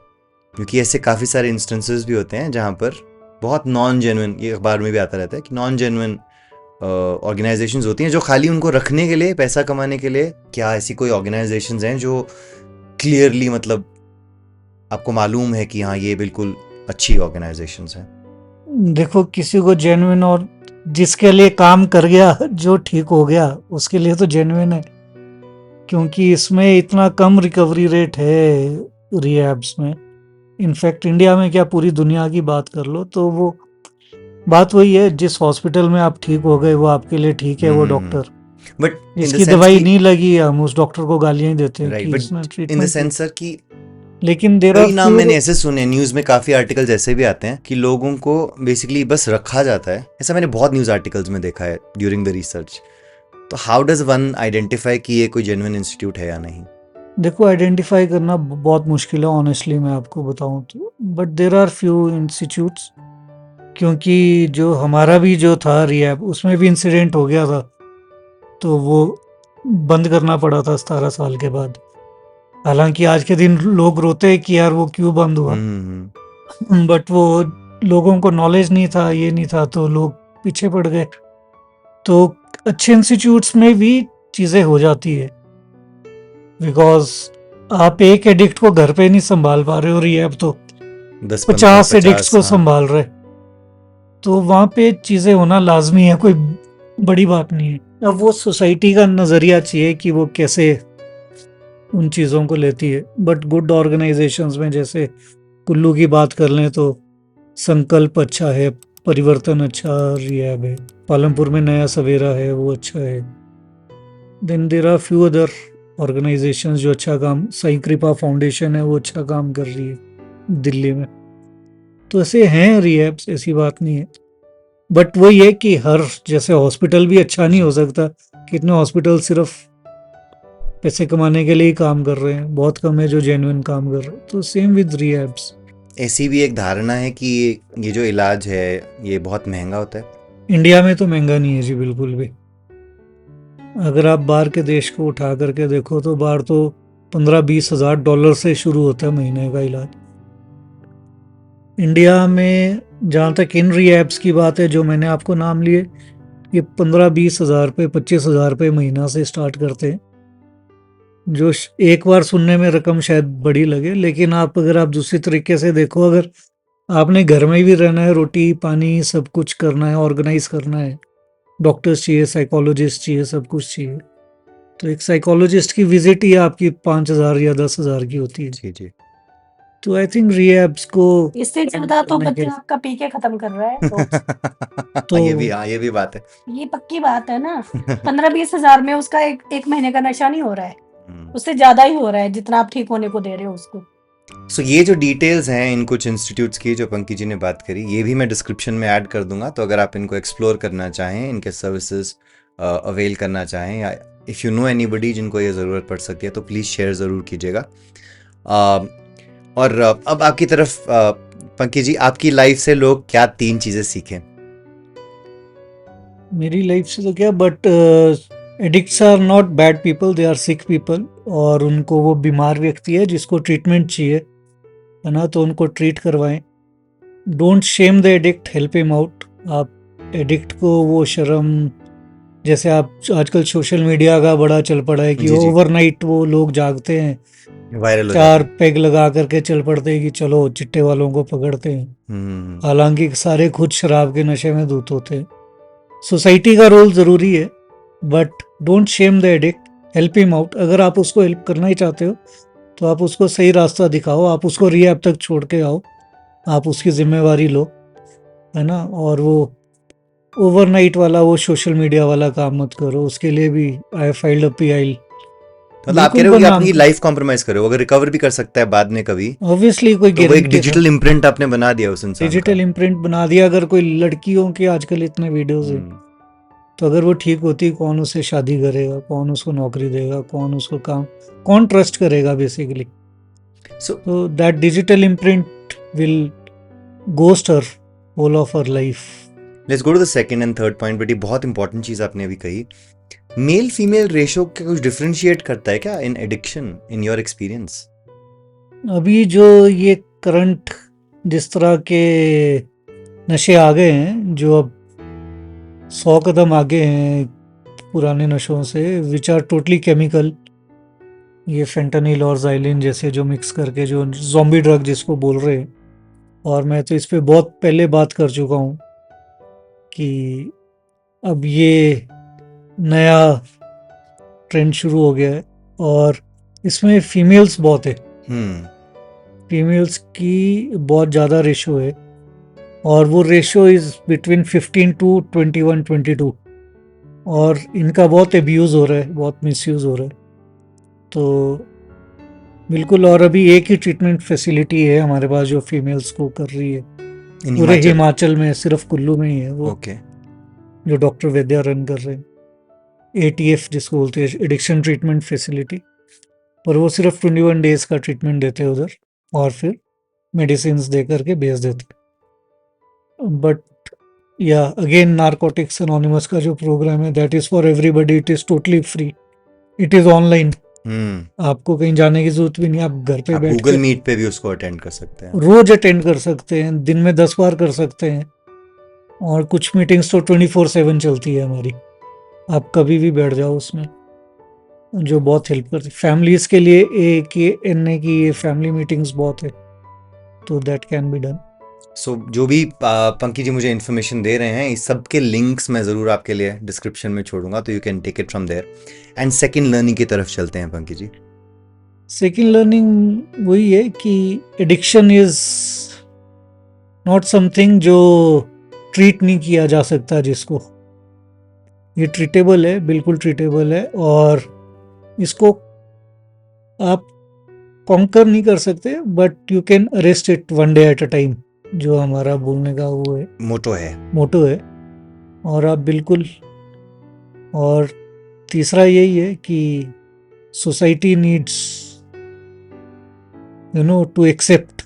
क्योंकि ऐसे काफ़ी सारे इंस्टेंसेस भी होते हैं जहाँ पर बहुत नॉन जेन्युइन, ये अखबार में भी आता रहता है कि नॉन जेन्युइन ऑर्गेनाइजेशंस होती हैं जो खाली उनको रखने के लिए, पैसा कमाने के लिए। क्या ऐसी कोई ऑर्गेनाइजेशंस हैं जो क्लियरली मतलब आपको मालूम है कि हाँ ये बिल्कुल अच्छी ऑर्गेनाइजेशंस हैं? देखो, किसी को जेन्युइन और जिसके लिए काम कर गया, जो ठीक हो गया, उसके लिए तो जेन्युइन है, क्योंकि इसमें इतना कम रिकवरी रेट है रिहैब्स में। इनफैक्ट इंडिया में क्या पूरी दुनिया की बात कर लो तो वो बात वही है, जिस हॉस्पिटल में आप ठीक हो गए वो आपके लिए ठीक है वो डॉक्टर। बट जिसकी दवाई नहीं लगी हम उस डॉक्टर को गालियां ही देते हैं राइट, कि इसने but in the treatment sense sir कि लेकिन देर आर कई नाम मैंने ऐसे सुने, न्यूज में काफी आर्टिकल्स ऐसे भी आते हैं कि लोगों को बेसिकली बस रखा जाता है। ऐसा मैंने बहुत न्यूज आर्टिकल्स में देखा है ड्यूरिंग द रिसर्च। तो हाउ डज वन आइडेंटिफाई कि ये कोई जेन्युइन इंस्टीट्यूट है या नहीं? देखो, आइडेंटिफाई करना बहुत मुश्किल है ऑनेस्टली, मैं आपको बताऊं तो। But there are few institutes, क्योंकि जो हमारा भी जो था रिहैब उसमें भी इंसिडेंट हो गया था, तो वो बंद करना पड़ा था 17 साल के बाद। हालांकि आज के दिन लोग रोते हैं कि यार वो क्यों बंद हुआ, बट वो लोगों को नॉलेज नहीं था, ये नहीं था, तो लोग पीछे पड़ गए। तो अच्छे इंस्टीट्यूट्स में भी चीज़ें हो जाती है, बिकॉज आप एक एडिक्ट को घर पे नहीं संभाल पा रहे हो, रिहैब तो 50 एडिक्ट्स को संभाल रहे, तो वहाँ पे चीज़ें होना लाजमी है, कोई बड़ी बात नहीं है। अब वो सोसाइटी का नज़रिया चाहिए कि वो कैसे उन चीज़ों को लेती है। बट गुड ऑर्गेनाइजेशंस में जैसे कुल्लू की बात कर लें तो संकल्प अच्छा है, परिवर्तन अच्छा रिहैब है, पालमपुर में नया सवेरा है वो अच्छा है। Then there are few other organisations जो अच्छा काम, साई कृपा फाउंडेशन है वो अच्छा काम कर रही है दिल्ली में। तो ऐसे हैं रिहैब्स, ऐसी बात नहीं है। बट वही है कि हर जैसे हॉस्पिटल भी अच्छा नहीं हो सकता, कितने हॉस्पिटल सिर्फ पैसे कमाने के लिए ही काम कर रहे हैं, बहुत कम है जो जेन्युइन काम कर रहे हैं। तो सेम विद रिहैब्स। ऐसी भी एक धारणा है कि ये जो इलाज है ये बहुत महंगा होता है। इंडिया में तो महंगा नहीं है जी, बिल्कुल भी। अगर आप बाहर के देश को उठा करके देखो तो बाहर तो 15-20 हज़ार डॉलर से शुरू होता है महीने का इलाज। इंडिया में जहाँ तक इन रिहैब्स की बात है जो मैंने आपको नाम लिए, ये 15-20 हज़ार रुपये, 25 हज़ार रुपये महीना से स्टार्ट करते हैं, जो एक बार सुनने में रकम शायद बड़ी लगे, लेकिन आप अगर आप दूसरी तरीके से देखो, अगर आपने घर में भी रहना है, रोटी पानी सब कुछ करना है, ऑर्गेनाइज करना है, डॉक्टर्स चाहिए, साइकोलॉजिस्ट चाहिए, सब कुछ चाहिए, तो एक साइकोलॉजिस्ट की विजिट ही आपकी 5,000 या 10,000 की होती है। जी जी। तो आई थिंक रिहैब्स को इससे ज्यादा तो बच्चा आपका पी के खत्म कर रहा है रोज। तो ये भी बात है, ये पक्की बात है ना। 15-20 हज़ार में उसका एक महीने का नशा नहीं हो रहा है, उससे ज्यादा ही हो रहा है जितना आप ठीक होने को दे रहे हो उसको। सो ये जो डिटेल्स हैं इन कुछ इंस्टीट्यूट्स की जो पंकी जी ने बात करी, ये भी मैं डिस्क्रिप्शन में ऐड कर दूंगा। तो अगर आप इनको एक्सप्लोर करना चाहें, इनके सर्विसेज अवेल करना चाहें, या इफ़ यू नो एनीबडी जिनको ये ज़रूरत पड़ सकती है तो प्लीज़ शेयर ज़रूर कीजिएगा। और अब आपकी तरफ पंकी जी, आपकी लाइफ से लोग क्या 3 चीज़ें सीखें? मेरी लाइफ से तो क्या, but addicts are not bad people, they are sick people, और उनको वो बीमार व्यक्ति है जिसको ट्रीटमेंट चाहिए, है ना, तो उनको ट्रीट करवाएं। Don't shame the addict, help him out. आप एडिक्ट को वो शर्म, जैसे आप आजकल सोशल मीडिया का बड़ा चल पड़ा है कि ओवरनाइट वो लोग जागते हैं, वायरल 4 पेग लगा करके चल पड़ते हैं कि चलो चिट्टे वालों को पकड़ते हैं, हालांकि सारे खुद शराब के नशे में धुत होते हैं। सोसाइटी का रोल ज़रूरी है, but don't shame the addict, help him out. अगर आप उसको हेल्प करना ही चाहते हो तो आप उसको सही रास्ता दिखाओ, आप उसको रिहैब तक छोड़ के आओ, आप उसकी जिम्मेवारी लो, है ना। और वो ओवरनाइट वाला, वो सोशल मीडिया वाला काम मत करो। उसके लिए भी आई फाइल्ड अ पीआई। मतलब आप कह रहे हो कि अपनी लाइफ कॉम्प्रोमाइज करो, अगर रिकवर भी कर सकता है बाद में कभी, ऑब्वियसली कोई तो वो एक गारंटी डिजिटल इम्प्रिंट आपने बना दिया उस इंसान का। डिजिटल इम्प्रिंट बना दिया। अगर कोई लड़कियों के आजकल इतने वीडियोस हैं, तो अगर वो ठीक होती, कौन उससे शादी करेगा, कौन उसको नौकरी देगा, कौन उसको काम, कौन ट्रस्ट करेगा basically. So that digital imprint will ghost her whole of her life. Let's go to the second and third point. बेटी बहुत इंपॉर्टेंट चीज आपने अभी कही, मेल फीमेल रेशो का कुछ डिफरेंशिएट करता है क्या इन एडिक्शन, इन योर एक्सपीरियंस? अभी जो ये करंट जिस तरह के नशे आ गए हैं, जो अब 100 कदम आगे हैं पुराने नशों से, विच आर टोटली केमिकल। ये फेंटानिल और जाइलिन जैसे जो मिक्स करके, जो ज़ॉम्बी ड्रग जिसको बोल रहे हैं। और मैं तो इस पे बहुत पहले बात कर चुका हूँ कि अब ये नया ट्रेंड शुरू हो गया है, और इसमें फीमेल्स बहुत है। फीमेल्स की बहुत ज़्यादा रेशो है, और वो रेशो इज़ बिटवीन 15 to 21, 22। और इनका बहुत एब्यूज़ हो रहा है, बहुत मिसयूज़ हो रहा है। तो बिल्कुल। और अभी एक ही ट्रीटमेंट फैसिलिटी है हमारे पास जो फीमेल्स को कर रही है पूरे हिमाचल में, सिर्फ कुल्लू में ही है वो। जो डॉक्टर वैद्या रन कर रहे हैं, ATF जिसको बोलते हैं, एडिक्शन ट्रीटमेंट फैसिलिटी। पर वो सिर्फ 21 डेज का ट्रीटमेंट देते हैं उधर, और फिर मेडिसिन दे करके भेज देते। बट या अगेन, नारकोटिक्स एनोनिमस का जो प्रोग्राम है, that is for everybody. It is totally free, it is online. आपको कहीं जाने की जरूरत भी नहीं, आप घर पे बैठ गूगल मीट पे भी उसको अटेंड कर सकते हैं, रोज अटेंड कर सकते हैं, दिन में 10 बार कर सकते हैं। और कुछ मीटिंग्स तो 24/7 चलती है हमारी, आप कभी भी बैठ जाओ उसमें, जो बहुत हेल्प करती है फैमिलीज के लिए। एक ये एनए की ये फैमिली मीटिंग्स बहुत है, तो दैट कैन बी डन। सो जो भी पंकी जी मुझे इन्फॉर्मेशन दे रहे हैं, इस सब के लिंक्स मैं ज़रूर आपके लिए डिस्क्रिप्शन में छोड़ूंगा, तो you can take it from there. And second learning की तरफ चलते हैं पंकी जी। सेकंड लर्निंग वही है कि एडिक्शन इज नॉट समथिंग जो ट्रीट नहीं किया जा सकता, जिसको ये ट्रीटेबल है, बिल्कुल ट्रीटेबल है। और इसको आप कॉन्कर नहीं कर सकते, but you can arrest it one day at a time, जो हमारा बोलने का वो है, मोटो है। और आप बिल्कुल। और तीसरा यही है कि सोसाइटी नीड्स टू एक्सेप्ट।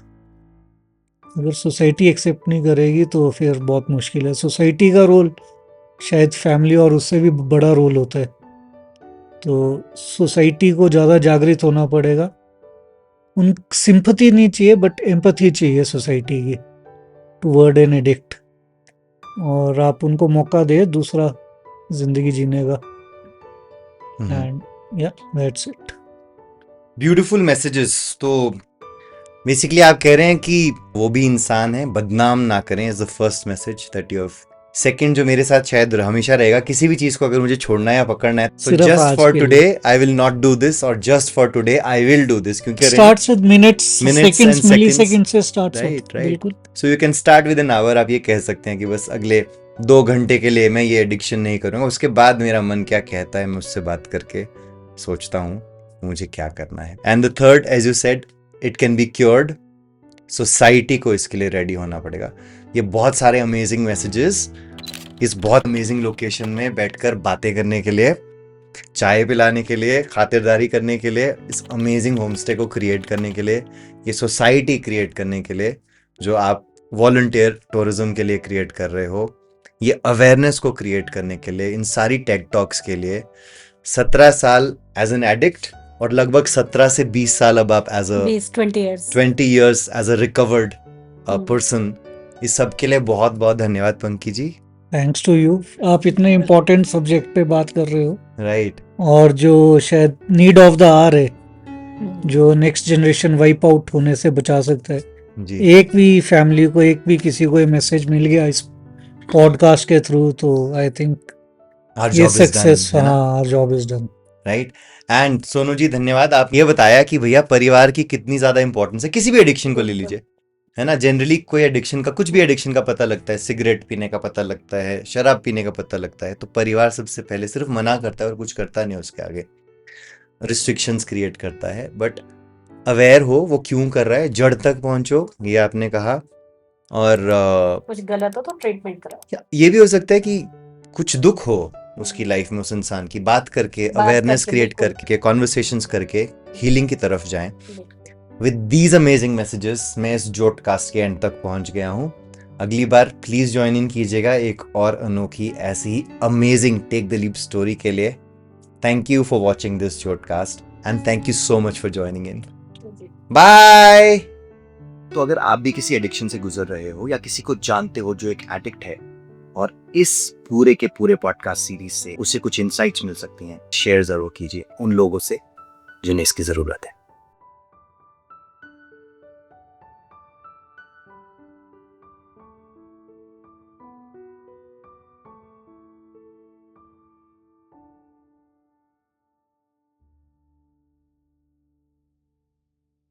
अगर सोसाइटी एक्सेप्ट नहीं करेगी तो फिर बहुत मुश्किल है। सोसाइटी का रोल शायद फैमिली और उससे भी बड़ा रोल होता है। तो सोसाइटी को ज़्यादा जागृत होना पड़ेगा। उन सिंपैथी नहीं चाहिए, बट एम्पैथी चाहिए सोसाइटी की टुवर्ड एन एडिक्ट। और आप उनको मौका दे दूसरा जिंदगी जीने का। एंड या दैट्स इट। Beautiful messages. तो बेसिकली आप कह रहे हैं कि वो भी इंसान है, बदनाम ना करें, is the first message that you have. Second जो मेरे साथ शायद हमेशा रहेगा, किसी भी चीज को अगर मुझे छोड़ना है या पकड़ना है, तो just for today I will not do this, और just for today I will do this. क्योंकि starts with minutes, seconds, millisecond से स्टार्ट राइट। बिल्कुल। So you can start with an hour. आप ये कह सकते हैं कि बस अगले 2 घंटे के लिए मैं ये एडिक्शन नहीं करूंगा, उसके बाद मेरा मन क्या कहता है, मैं उससे बात करके सोचता हूँ मुझे क्या करना है। And the third, as you said, it can be cured. Society को इसके लिए रेडी होना पड़ेगा। ये बहुत सारे अमेजिंग मैसेजेस इस बहुत अमेजिंग लोकेशन में बैठकर बातें करने के लिए, चाय पिलाने के लिए, खातिरदारी करने के लिए, इस अमेजिंग होमस्टे को क्रिएट करने के लिए, ये सोसाइटी क्रिएट करने के लिए जो आप वॉलंटियर टूरिज्म के लिए क्रिएट कर रहे हो, ये अवेयरनेस को क्रिएट करने के लिए, इन सारी टेक टॉक्स के लिए 17 साल एज एन एडिक्ट और लगभग 17 से 20 साल अब आप as a 20 years as a recovered person, इस सब के लिए बहुत बहुत धन्यवाद Panki ji. Thanks to you. आप इतने इम्पोर्टेंट सब्जेक्ट पे बात कर रहे हो, राइट। और जो शायद नीड ऑफ द आवर है, जो नेक्स्ट जनरेशन वाइप आउट होने से बचा सकता है जी। एक भी फैमिली को, एक भी किसी को ये मैसेज मिल गया इस पॉडकास्ट के थ्रू, तो आई थिंक ये सक्सेस, हाँ, job is done. Right. And Sonu ji धन्यवाद, आप ये बताया कि भैया परिवार की कितनी ज्यादा इंपॉर्टेंस है किसी भी एडिक्शन को ले लीजिए, है ना। जनरली कोई एडिक्शन का, कुछ भी एडिक्शन का पता लगता है, सिगरेट पीने का पता लगता है, शराब पीने का पता लगता है, तो परिवार सबसे पहले सिर्फ मना करता है और कुछ करता नहीं उसके आगे, रिस्ट्रिक्शंस क्रिएट करता है। बट अवेयर हो वो क्यों कर रहा है, जड़ तक पहुंचो, ये आपने कहा। और कुछ गलत हो तो ट्रीटमेंट कराओ। ये भी हो सकता है कि कुछ दुख हो उसकी लाइफ में, उस इंसान की, बात करके, अवेयरनेस क्रिएट करके, कॉन्वर्सेशंस करके हीलिंग की तरफ जाएं। विद दीज अमेजिंग मैसेजेस मैं इस जोटकास्ट के एंड तक पहुंच गया हूं। अगली बार प्लीज ज्वाइन इन कीजिएगा एक और अनोखी ऐसी ही amazing take the leap story के लिए। Thank you for watching this Jotcast and thank you so much for joining in. Bye. तो अगर आप भी किसी एडिक्शन से गुजर रहे हो या किसी को जानते हो जो एक एडिक्ट है और इस पूरे के पूरे पॉडकास्ट सीरीज से उसे कुछ इंसाइट्स मिल सकती हैं, शेयर जरूर कीजिए उन लोगों से जिन्हें इसकी जरूरत है।